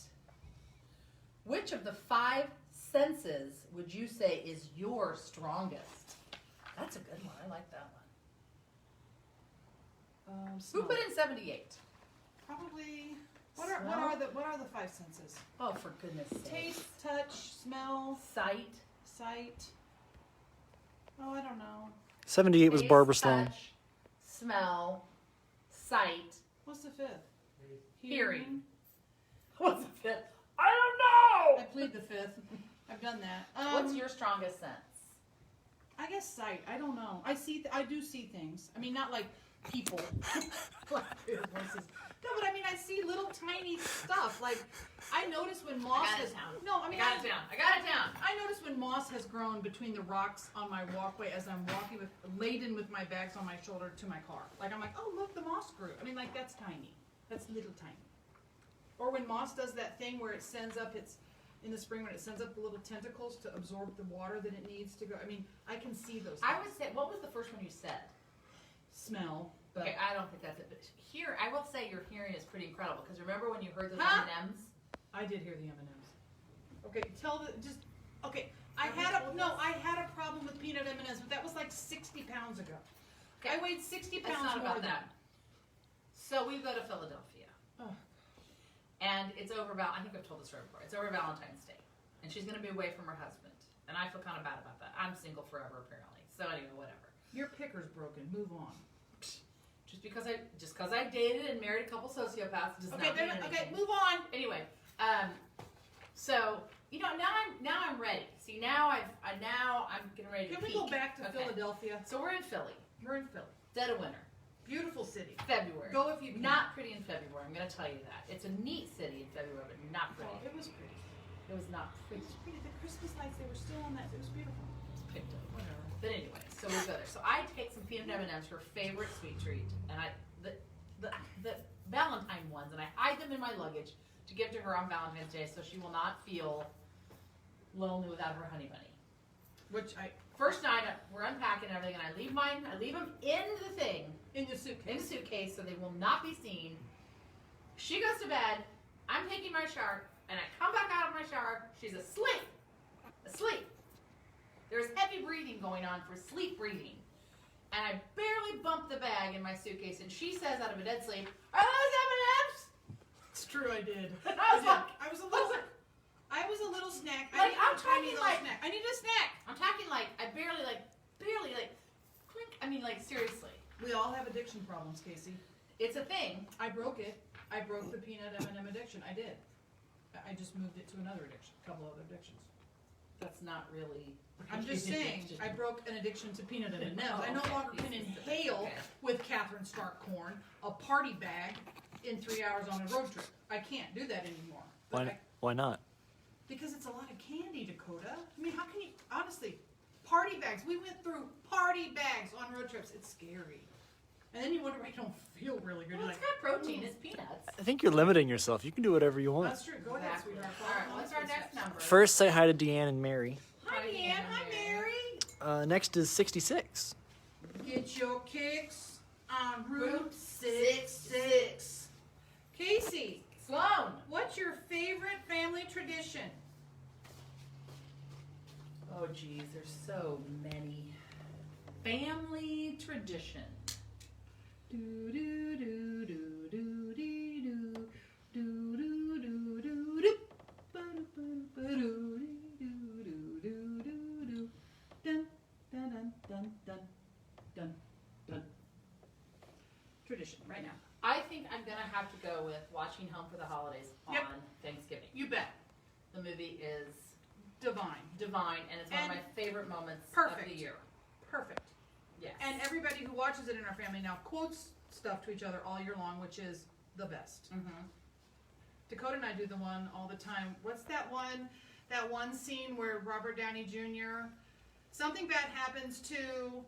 Which of the 5 senses would you say is your strongest? That's a good one. I like that one. Who Smell. put in 78? Probably. What Smell? are the 5 senses? Oh, for goodness sake. Taste, touch, smell, Sight. sight. Oh, I don't know. 78 was Taste, Barbara Sloane. touch, smell, sight, What's the 5th? hearing. What's the 5th? I I don't know. plead the 5th. I've done that. What's your strongest sense? I guess sight. I don't know. I do see things. I mean, not like people. Like their voices. No, but I mean, I see little tiny stuff. Like I notice when moss got it has. down. No, I mean, I got it down. I notice when moss has grown between the rocks on my walkway as I'm walking laden with my bags on my shoulder to my car. Like I'm like, oh look, the moss grew. I mean, like that's tiny. That's little tiny. Or when moss does that thing where it sends up in the spring when it sends up the little tentacles to absorb the water that it needs to go. I mean, I can see those. I things. would say, what was the first one you said? Smell. But Okay, I don't think that's it. But here, I will say your hearing is pretty incredible. Because remember when you heard those Huh? M&Ms? I did hear the M&Ms. Okay, okay. I had a problem with peanut M&Ms, but that was like 60 pounds ago. Okay. I weighed 60 It's pounds not more about than that. So we go to Philadelphia. Oh. And it's over, I think I've told this story before. It's over Valentine's Day. And she's going to be away from her husband. And I feel kind of bad about that. I'm single forever, apparently. So anyway, whatever. Your picker's broken. Move on. Just because I dated and married a couple sociopaths does Okay, not mean anything. okay, move on. Anyway, so you know now I'm ready. See now I'm getting ready to Can we peak. go back to Okay. Philadelphia? So we're in Philly, We're in Philly. dead of winter, Beautiful city. February. Go if you can. Not pretty in February. I'm going to tell you that. It's a neat city in February, but not pretty. Oh, it was pretty. It was not pretty. The Christmas lights, they were still on that. It was beautiful. Picked up, whatever. But anyway, so we go there. So I take some peanut M&Ms, her favorite sweet treat, and the Valentine ones, and I hide them in my luggage to give to her on Valentine's Day, so she will not feel lonely without her honey bunny. First night we're unpacking everything, and I leave them in the thing, In the suitcase. so they will not be seen. She goes to bed. I'm taking my shower, and I come back out of my shower. She's asleep. There's heavy breathing going on for sleep breathing. And I barely bump the bag in my suitcase, and she says out of a dead sleep, "Are those M&Ms?" It's true, I did. And I was like, I was a little snack. Like, I'm talking like, snack. I need a snack. I'm talking like, I barely clink. I mean, like, seriously. We all have addiction problems, Casey. It's a thing. I broke it. I broke the peanut M&M addiction. I did. I just moved it to another addiction, a couple other addictions. That's not really. I'm just saying, I broke an addiction to peanut M&Ms. Oh, I no okay. longer can inhale with Catherine Stark corn a party bag in 3 hours on a road trip. I can't do that anymore. But Why not? because it's a lot of candy, Dakota. I mean, how can you, honestly, party bags. We went through party bags on road trips. It's scary. And then you wonder why you don't feel really good. Well, You're it's like, got protein. It's peanuts. I think you're limiting yourself. You can do whatever you want. that's true. Go ahead, Exactly. sweetheart. All right, what's our next number? First, say hi to Deanne and Mary. Hi, Deanne. Hi, Mary. Next is 66. Get your kicks on Route 66. Casey, Sloane. what's your favorite family tradition? Oh, geez, there's so many. Family tradition. Do do do do do dee do do do do do do ba do ba do do do do do do dun dun dun dun dun dun dun. Tradition, right now. I think I'm gonna have to go with watching Home for the Holidays on Yep. Thanksgiving. You bet. The movie is Divine. divine, and it's one And of my favorite moments of perfect. the year. Perfect. Yes. And everybody who watches it in our family now quotes stuff to each other all year long, which is the best. mm-hmm. Dakota and I do the one all the time. What's that one? That one scene where Robert Downey Jr. something bad happens to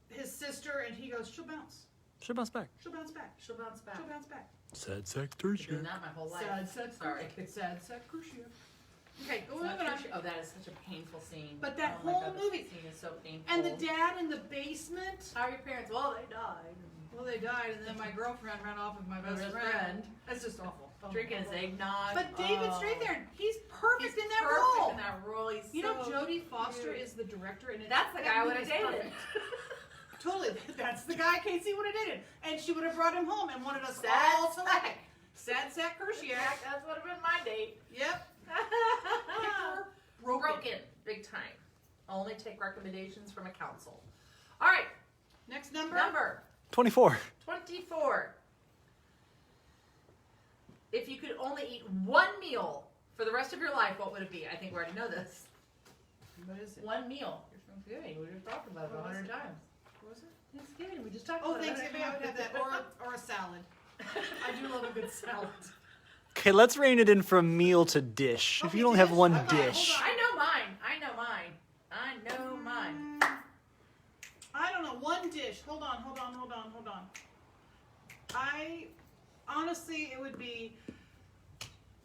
his sister, and he goes, "She'll bounce. Should bounce back. She'll bounce back. She'll bounce back. She'll bounce back." Sad sack I've been doing tertiary. that my whole life. Sad, Sorry. Sad, cruciate. Okay, go Sad moving on. cruci- Oh, that is such a painful scene. But that oh my whole God, that movie- scene is so painful. And the dad in the basement. How are your parents? Well, they died. Well, they died, and then my girlfriend ran off with my best best friend. friend. That's just awful. Drinking his eggnog. But David's right there. He's perfect He's in that perfect role. in that role. He's You know, so Jodie Foster cute. is the director, and That's the that guy I would movie have is dated. perfect. Totally, that's the guy Casey would have dated, and she would have brought him home and wanted us Sad all to like sack. Sad sack Cruciac. That would have been my date. Yep. Picture Broken. Big time. Only take recommendations from a council. All right. Next number. Number 24. 24. If you could only eat one meal for the rest of your life, what would it be? I think we already know this. What is it? One meal. It's Thanksgiving. We just talked about it What was 100 it? times. What was it? Thanksgiving. We just talked Oh, about it. Thanksgiving, I would have that, or a salad. I do love a good salad. Okay, let's rein it in from meal to dish. If Okay, you don't have dish. one Hold on, dish. hold on. I know mine. I know mine. I know mine. I don't know, one dish. Hold on. I, honestly, it would be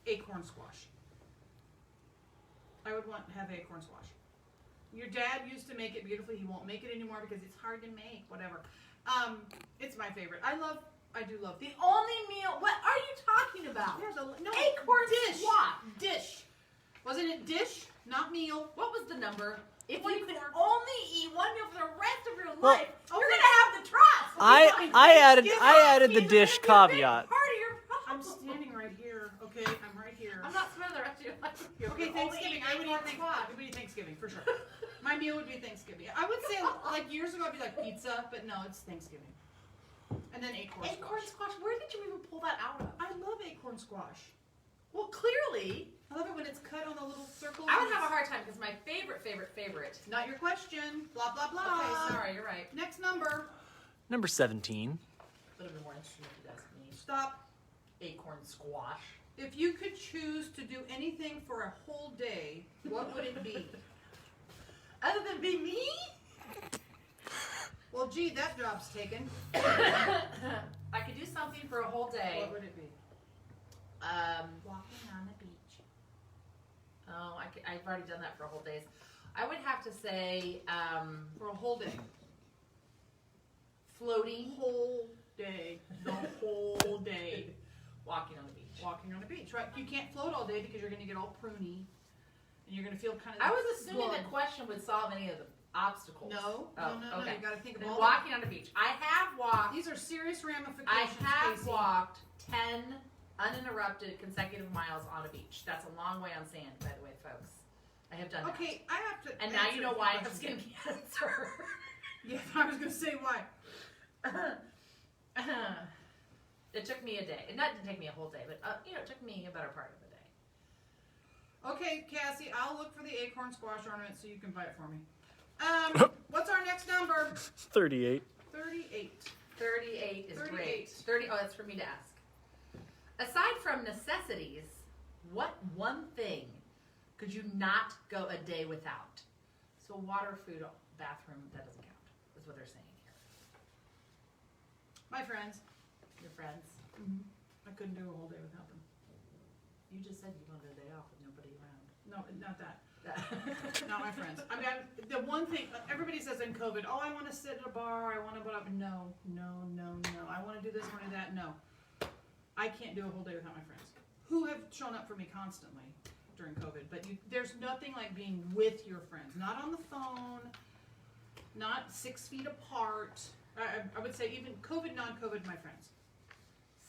acorn squash. I would want to have acorn squash. Your dad used to make it beautifully. He won't make it anymore because it's hard to make, whatever. It's my favorite. I do love The only meal. What are you talking about? no, Acorn dish. squash. Dish. Wasn't it dish, not meal? What was the number? If One you could corn. only eat one meal for the rest of your Well, life, you're gonna have the trust. I added the dish caveat. Part of your I'm problem. standing right here. Okay, I'm right here. I'm not spending the rest of your life with you. Okay, You're only Thanksgiving. eating I would acorn eat squash. Thanksgiving. It would be Thanksgiving for sure. My meal would be Thanksgiving. I would say like years ago I'd be like pizza, but no, it's Thanksgiving. And then acorn Acorn squash. squash. Where did you even pull that out of? I love acorn squash. Well, clearly, I love it when it's cut on the little circles. I would have a hard time because my favorite. Not your question. Blah blah blah. Okay, sorry, you're right. Next number. Number 17. Would have been more interesting if you asked me. Stop. Acorn squash. If you could choose to do anything for a whole day, what would it be? Other than be me? Well, gee, that job's taken. I could do something for a whole day. What would it be? Walking on the beach. Oh, I've already done that for a whole day. I would have to say, For a whole day. floating. Whole day. The whole day. Walking on the beach. Walking on the beach, right? You can't float all day because you're going to get all pruny. And you're going to feel kind of... I was assuming the question would solve any of the obstacles. No, Oh, no. okay. You got to think of Then all walking on the beach. I have walked. These are serious ramifications, I have Casey. walked 10 uninterrupted consecutive miles on a beach. That's a long way on sand, by the way, folks. I have done Okay, I have to... that. And now you know answer why the I was question. going to answer. Yeah, I was going to say why. It took me a day. It didn't take me a whole day, but it took me a better part of the day. Okay, Cassie, I'll look for the acorn squash ornament so you can buy it for me. What's our next number? 38. 38. 38 is 38. great. 30. Oh, that's for me to ask. Aside from necessities, what one thing could you not go a day without? So water, food, bathroom, that doesn't count. Is what they're saying here. My friends. Your friends. I couldn't do a whole day without them. You just said you wanted a day off with nobody around. No, not that. Not my friends. I mean, the one thing, everybody says in COVID, oh, I want to sit at a bar, I want to put up. No. I want to do this, I want to do that. No. I can't do a whole day without my friends, who have shown up for me constantly during COVID. But there's nothing like being with your friends. Not on the phone, not 6 feet apart. I would say even COVID, non-COVID, my friends.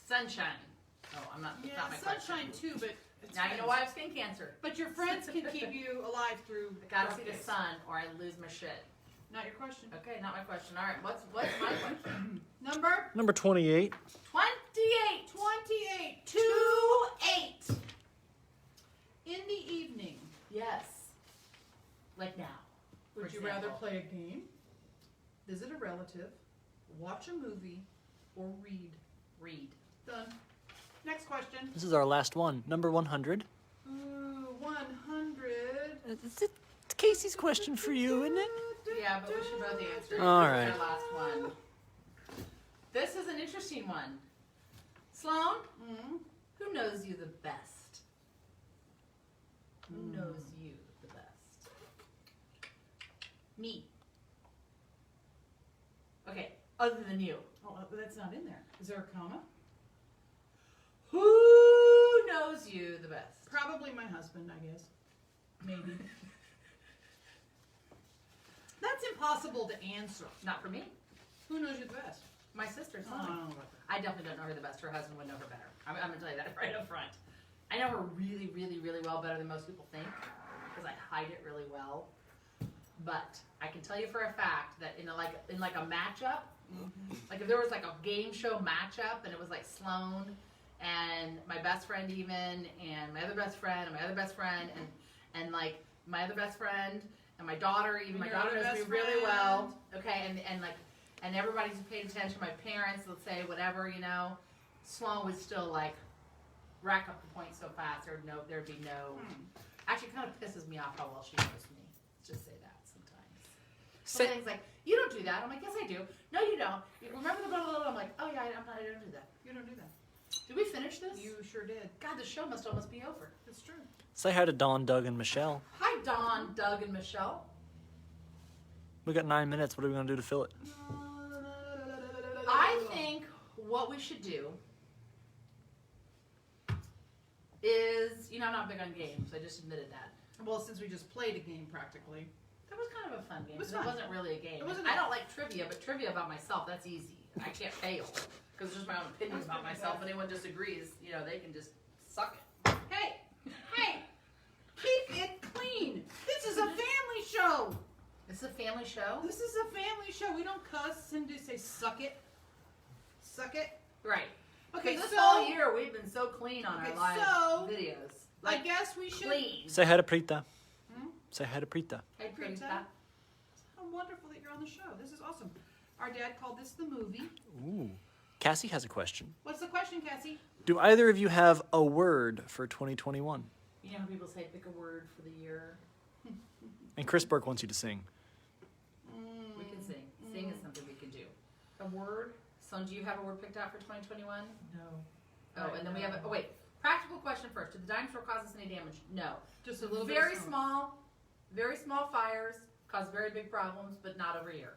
Sunshine. Oh, I'm not. Yeah, not my sunshine question. too, but it's Now you know friends. why I have skin cancer. But your friends can keep you alive through. I gotta rough see the days. sun, or I lose my shit. Not your question. Okay, not my question. All right, what's my question? Number Number 28. 28. 28. 2-8. In the evening, Yes. Like now. would For you rather example. play a game, visit a relative, watch a movie, or read? Read. Done. Next question. This is our last one. Number 100. Ooh, 100. It's Casey's question for you, isn't it? Yeah, but we should both answer. All This is right. our last one. This is an interesting one. Sloane, who knows you the best? Who knows you the best? Me. Okay, other than you. Oh, that's not in there. Is there a comma? Who knows you the best? Probably my husband, I guess. Maybe. That's impossible to answer. Not for me. Who knows you the best? My sister, Oh, I don't Sloane. know about that. I definitely don't know her the best. Her husband would know her better. I'm going to tell you that right up front. I know her really, really, really well, better than most people think, because I hide it really well. But I can tell you for a fact that in a matchup, like if there was like a game show matchup and it was like Sloane and my best friend even, and my other best friend and my other best friend and like my other best friend and my daughter, even And my your daughter other knows me best really friend. well. Okay, and everybody's paid attention. My parents, let's say, whatever, Sloane would still like rack up the points so fast. There'd be no. Actually, it kind of pisses me off how well she knows me. Let's just say that sometimes. Some things like, you don't do that. I'm like, yes, I do. No, you don't. You remember the blah, blah, blah. I'm like, oh yeah, I don't do that. You don't do that. Did we finish this? You sure did. God, the show must almost be over. It's true. Say hi to Dawn, Doug, and Michelle. Hi, Dawn, Doug, and Michelle. We got 9 minutes. What are we going to do to fill it? I think what we should do is, I'm not big on games. I just admitted that. Well, since we just played a game practically. That was kind of a fun game. It was 'cause fun. It wasn't really a game. It wasn't I don't like trivia, but trivia about myself, that's easy. I can't fail. Because it's just my own opinion That's about pretty myself. good. If anyone disagrees, they can just suck it. Hey! Keep it clean! This is a family show! This is a family show? This is a family show. We don't cuss and just say suck it. Suck it. Right. Okay, This so whole year we've been so clean on Okay, our live so, videos. I guess we should. Clean. Say hi to Prita. Say hi to Prita. Hey, Prita. Prita. How wonderful that you're on the show. This is awesome. Our dad called this the movie. Ooh. Cassie has a question. What's the question, Cassie? Do either of you have a word for 2021? You know how people say pick a word for the year? And Chris Burke wants you to sing. We can sing. Sing is something we can do. A word? Sloane, do you have a word picked out for 2021? No. Oh, and then we have a, practical question first. Did the dinosaur cause us any damage? No. Just a little bit. Very small fires cause very big problems, but not over here.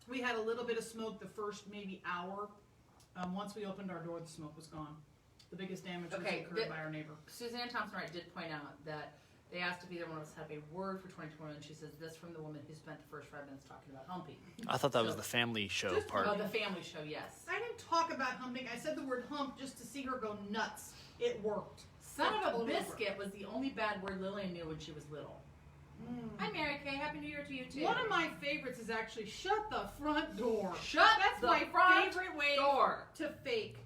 We had a little bit of smoke the first maybe hour. Once we opened our door, the smoke was gone. The biggest damage was incurred by our neighbor. Suzanne Thompson Wright did point out that they asked if either one of us had a word for 2021. She says this from the woman who spent the first 5 minutes talking about humping. I thought that was the family show Just- part. Oh, the family show, yes. I didn't talk about humping. I said the word hump just to see her go nuts. It worked. Son of a Totally biscuit was the only bad word Lillian knew when she was little. Hi, Mary Kay. Happy New Year to you, too. One of my favorites is actually shut the front door. That's the my front favorite way door. to fake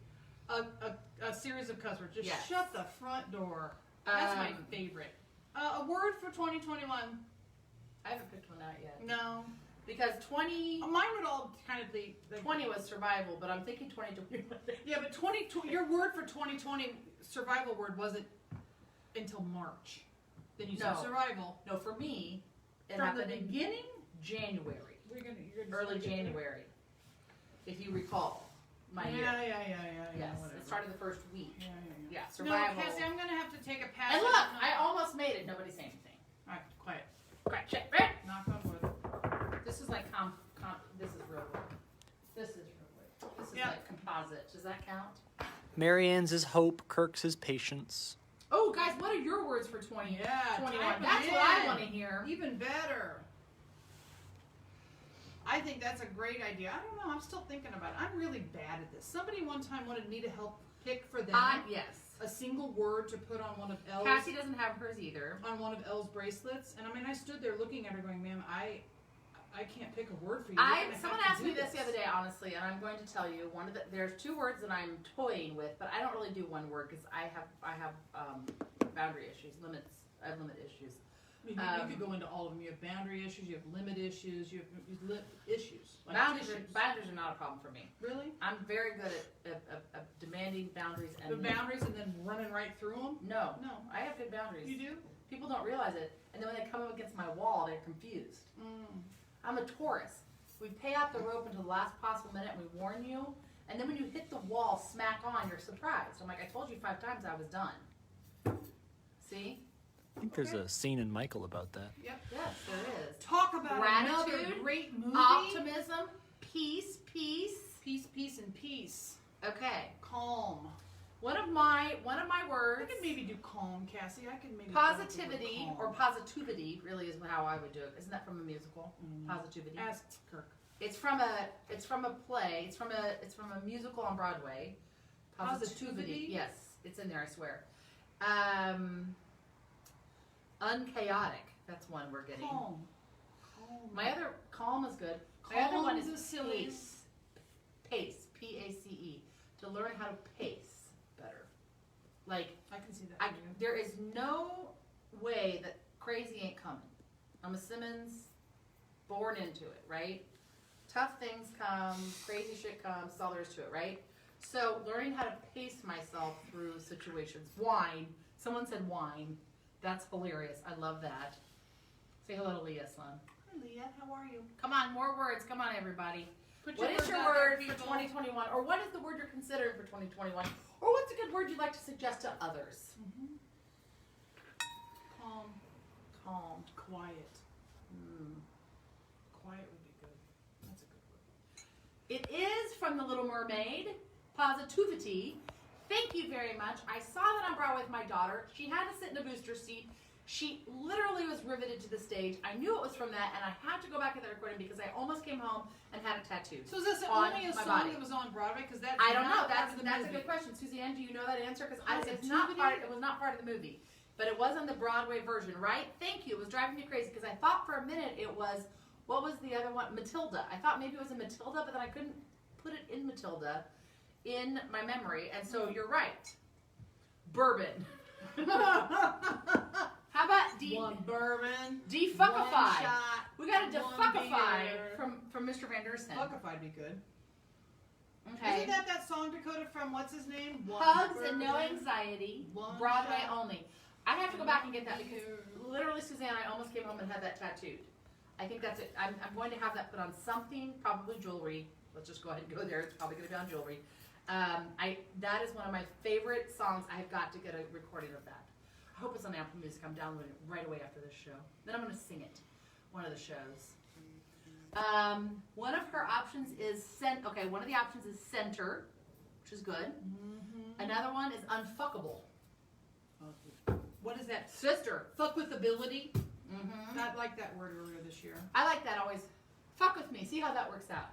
a series of cuss words. Just Yes. shut the front door. That's my favorite. A word for 2021. I haven't picked one out yet. No. Because 20 Mine would all kind of be. 20 was survival, but I'm thinking 2021. Yeah, but your word for 2020 survival word wasn't until March. Then you said No. survival. No, for me, it From the happened beginning January. You're gonna Early January. If you recall my year. Yeah. Yes, Whatever. it started the first week. Yeah. Yeah, survival. No, Cassie, I'm gonna have to take a pass. And look, I almost made it. Nobody say anything. All right, quiet. Correct. Check. Right. Knock on wood. This is like this is real wood. This is real wood. This is Yeah. like composite. Does that count? Marianne's is hope, Kirk's is patience. Oh, guys, what are your words for 2021? Yeah, type That's it what I in. want to hear. Even better. I think that's a great idea. I don't know. I'm still thinking about it. I'm really bad at this. Somebody one time wanted me to help pick for them Yes. a single word to put on one of Elle's Cassie doesn't have hers either. bracelets, and I mean, I stood there looking at her, going, "Ma'am, I can't pick a word for you." You're gonna Someone have to asked me do this the other day, honestly, and I'm going to tell you there's 2 words that I'm toying with, but I don't really do one word because I have boundary issues, limits. I have limit issues. I mean, you could go into all of them. You have boundary issues. You have limit issues. You have issues. Like Boundaries tissues. are not a problem for me. Really? I'm very good at demanding boundaries and The boundaries and then running right through them? No, No. I have good boundaries. You do? People don't realize it, and then when they come up against my wall, they're confused. I'm a Taurus. We pay out the rope until the last possible minute, and we warn you, and then when you hit the wall, smack on, you're surprised. I'm like, I told you 5 times I was done. See? I think there's a scene in Michael about that. Yep. Yes, there is. Talk about another Gratitude, great movie. Optimism, peace. Peace, and peace. Okay. Calm. One of my I words. could maybe do calm, Cassie. I could maybe Positivity calm. or positivity really is how I would do it. Isn't that from a musical? Positivity. Ask Kirk. It's from a play. It's from a musical on Broadway. Positivity? Yes, it's in there. I swear. Unchaotic. That's one we're getting. Calm. My other calm is good. My other one is silly. pace. Pace. P-A-C-E. To learn how to pace better. Like I can see that. there is no way that crazy ain't coming. I'm a Simmons, born into it, right? Tough things come, crazy shit comes, that's all there is to it, right? So learning how to pace myself through situations. Wine. Someone said wine. That's hilarious. I love that. Say hello to Leah, Sloane. Hi, Leah. How are you? Come on, more words. Come on, everybody. Put What is words your out there, word for people. 2021? Or what is the word you're considering for 2021? Or what's a good word you'd like to suggest to others? Calm. Calm. Quiet. Quiet would be good. That's a good word. It is from The Little Mermaid, Positivity. Thank you very much. I saw that on Broadway with my daughter. She had to sit in a booster seat. She literally was riveted to the stage. I knew it was from that, and I had to go back at the recording because I almost came home and had it tattooed. So is this on only a my song body. that was on Broadway? Because that's I don't know. not part of the That's a movie. good question, Suzanne. Do you know that answer? Because it's Positivity? not part. It was not part of the movie, but it was on the Broadway version, right? Thank you. It was driving me crazy because I thought for a minute it was what was the other one? Matilda. I thought maybe it was in Matilda, but then I couldn't put it in Matilda in my memory, and so you're right. Bourbon. How about One bourbon. defuckify? One shot. We got to one defuckify beer. from Mr. Van Der Sen. Fuckify would be good. Okay. Isn't that song, Dakota, from what's his name? Hugs and No Anxiety, One Broadway shot. only. I have to go back and get that because literally, Suzanne, I almost came home and had that tattooed. I think that's it. I'm going to have that put on something, probably jewelry. Let's just go ahead and go there. It's probably going to be on jewelry. That is one of my favorite songs. I have got to get a recording of that. I hope it's on Apple Music. I'm downloading it right away after this show. Then I'm going to sing it. One of the shows. One of her options is one of the options is center, which is good. Another one is unfuckable. What is that? Sister. Fuck with ability. I like that word earlier this year. I like that always. Fuck with me. See how that works out.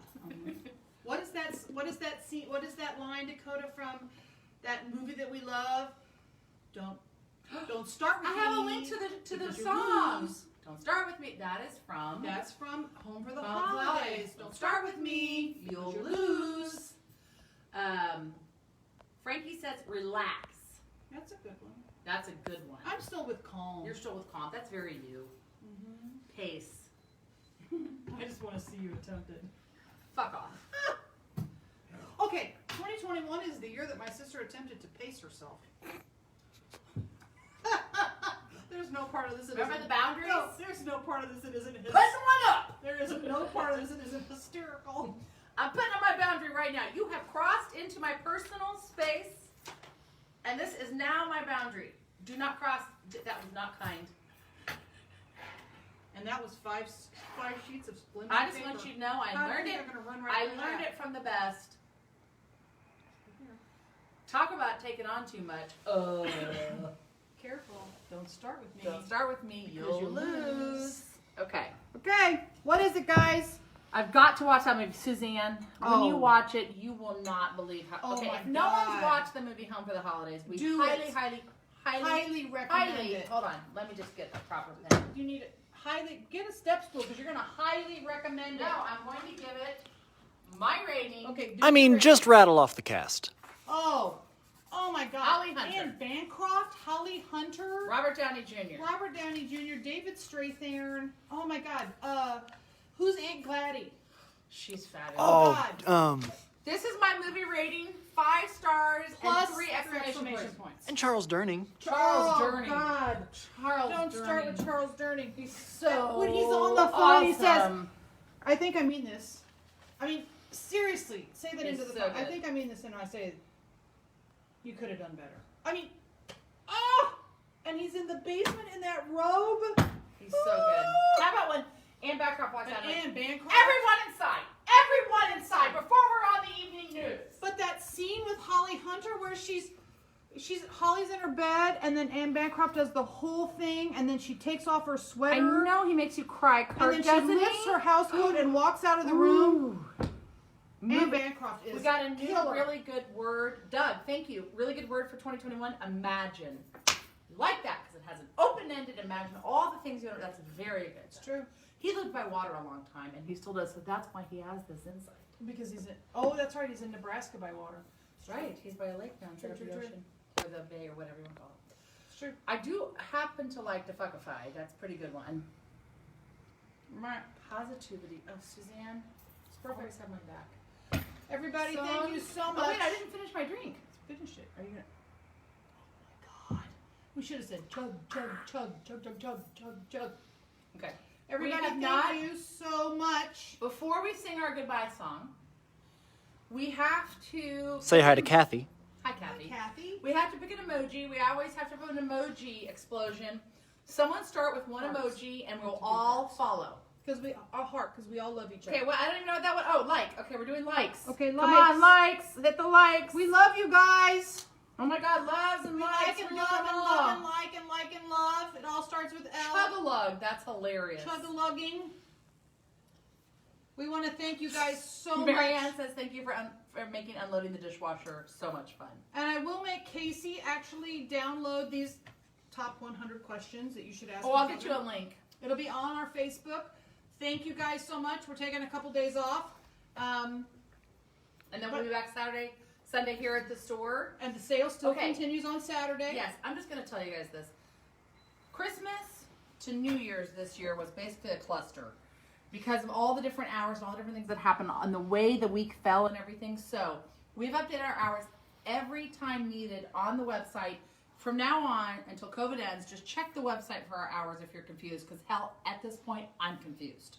What is that? What is that scene? What is that line, Dakota, from that movie that we love? Don't start with I me. have a link to the because you song. lose. Don't start with me. That is from. That's from Home for the Home for the Holidays. Don't start with me. You'll lose. Frankie says relax. That's a good one. That's a good one. I'm still with calm. You're still with calm. That's very you. Pace. I just want to see you attempt it. Fuck off. Okay, 2021 is the year that my sister attempted to pace herself. There's no part of this that Remember isn't. the boundaries? No, there's no part of this that isn't. Put one up. There is no part of this that isn't hysterical. I'm putting on my boundary right now. You have crossed into my personal space, and this is now my boundary. Do not cross. That was not kind. And that was five sheets of splinter I just paper. want you to know I How learned think it. I'm gonna run right I through learned that? it from the best. Talk about taking on too much. Careful. Don't start with me. Don't start with me. Because You'll you lose. Okay. Okay, what is it, guys? I've got to watch that movie, Suzanne. When you Oh. watch it, you will not believe how. Oh okay, my if no one's God. watched the movie Home for the Holidays, we Do highly, it. highly recommend it. Hold on, let me just get the proper pen. You need it. Get a step stool because you're gonna highly recommend No, it. I'm going to give it my rating. Okay. I mean, just rattle off the cast. Oh my God. Holly Hunter. Anne Bancroft, Holly Hunter, Robert Downey Jr. Robert Downey Jr., David Strathairn. Oh my God. Who's Aunt Gladdy? She's fabulous. Oh, God. This is my movie rating: 5 stars Plus and 3 exclamation points. and Charles Durning. Charles Oh, Durning. God. Charles Don't start Durning. with Charles Durning. He's so When he's on the phone, he says, awesome. I think I mean this. I mean, seriously, say that It's into the so phone. I good. think I mean this, and I say, you could have done better. I mean, and he's in the basement in that robe. He's so good. How about when Anne Bancroft walks out? And Bancroft. Everyone inside! Everyone inside! Before we're on the evening news! But that scene with Holly Hunter where Holly's in her bed, and then Anne Bancroft does the whole thing, and then she takes off her sweater. I know he makes you cry, And Kurt, then she doesn't lifts he? her house coat and walks out of the room. Anne Movie. Bancroft is We got a new killer. really good word. Doug, thank you. Really good word for 2021. Imagine. Like that, because it has an open-ended imagine. All the things you know, that's very good. It's true. He lived by water a long time, and he still does, so that's why he has this insight. Because he's in, oh, that's right, he's in Nebraska by water. That's right. He's by a lake now instead of True, the true, true. ocean. Or the bay, or whatever you want to call it. It's true. I do happen to like the fuckify. That's a pretty good one. Positivity. Oh, Suzanne. Spur always have my back. Everybody, Song. thank you so much. Oh, wait, I didn't finish my drink. Finish it. Are you gonna? Oh my God. We should have said chug, chug, chug, chug, chug, chug, chug, chug. Okay. Everybody, have thank not- you so much. Before we sing our goodbye song, we have to Say hi to Kathy. Hi, Kathy. Kathy. We have to pick an emoji. We always have to put an emoji explosion. Someone start with one Hearts. emoji, and we'll We have to do all hearts. follow. Because our heart, because we all love each other. Okay. Well, I don't even know what that was. Oh, like. Okay, we're doing likes. Okay, Come on, likes. Hit the likes. We love you guys. Oh my God, loves and We likes. like and We're love doing and them love all. and like and like and love. It all starts with L. Chug-a-lug. That's hilarious. Chug-a-lugging. We want to thank you guys so Marianne much. says thank you for making unloading the dishwasher so much fun. And I will make Casey actually download these top 100 questions that you should ask. Oh, I'll each get you other. a link. It'll be on our Facebook. Thank you guys so much. We're taking a couple days off. And then we'll be back Sunday here at the store. And the sale still Okay. continues on Saturday. Yes, I'm just going to tell you guys this. Christmas to New Year's this year was basically a cluster. because of all the different hours and all the different things that happen on the way the week fell and everything. So we've updated our hours every time needed on the website. From now on until COVID ends, just check the website for our hours if you're confused, because hell, at this point, I'm confused.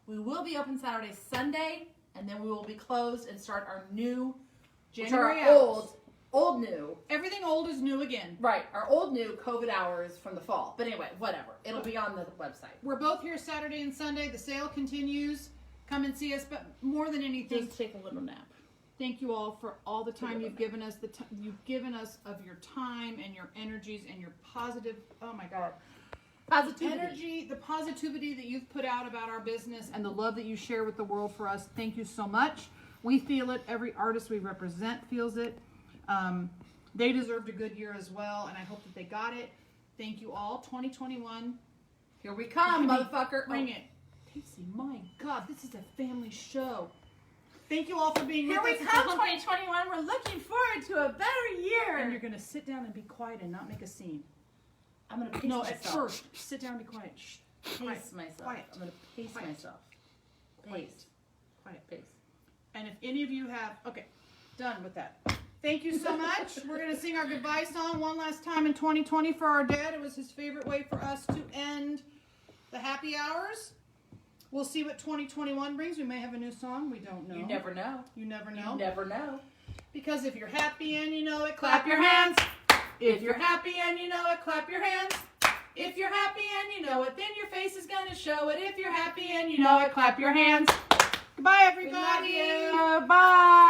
We will be open Saturday, Sunday, and then we will be closed and start our new, January which are our hours. old new. Everything old is new again. Right, our old new COVID hours from the fall. But anyway, whatever. It'll be on the website. We're both here Saturday and Sunday. The sale continues. Come and see us, but more than anything, Just take a little nap. thank you all for all the time you've given us. You've given us of your time and your energies and your positive. Oh my God. Positivity. Energy, the positivity that you've put out about our business and the love that you share with the world for us. Thank you so much. We feel it. Every artist we represent feels it. They deserved a good year as well, and I hope that they got it. Thank you all. 2021. Here we come, motherfucker. Bring it. Casey, my God, this is a family show. Thank you all for being Here with we us. come, 2021. We're looking forward to a better year. And you're going to sit down and be quiet and not make a scene. I'm going to pace No, myself. at first, sit down and be quiet. Shh. Quiet. Pace myself. Quiet. I'm going to pace Quiet. myself. Quiet. Pace. Quiet. Pace. And if any of you have, okay, done with that. Thank you so much. We're going to sing our goodbye song one last time in 2020 for our dad. It was his favorite way for us to end the happy hours. We'll see what 2021 brings. We may have a new song. We don't know. You never know. You never know. You never know. Because if you're happy and you know it, clap your hands. If you're happy and you know it, clap your hands. If you're happy and you know it, then your face is going to show it. If you're happy and you know it, clap your hands. Goodbye, everybody. We love you. Bye.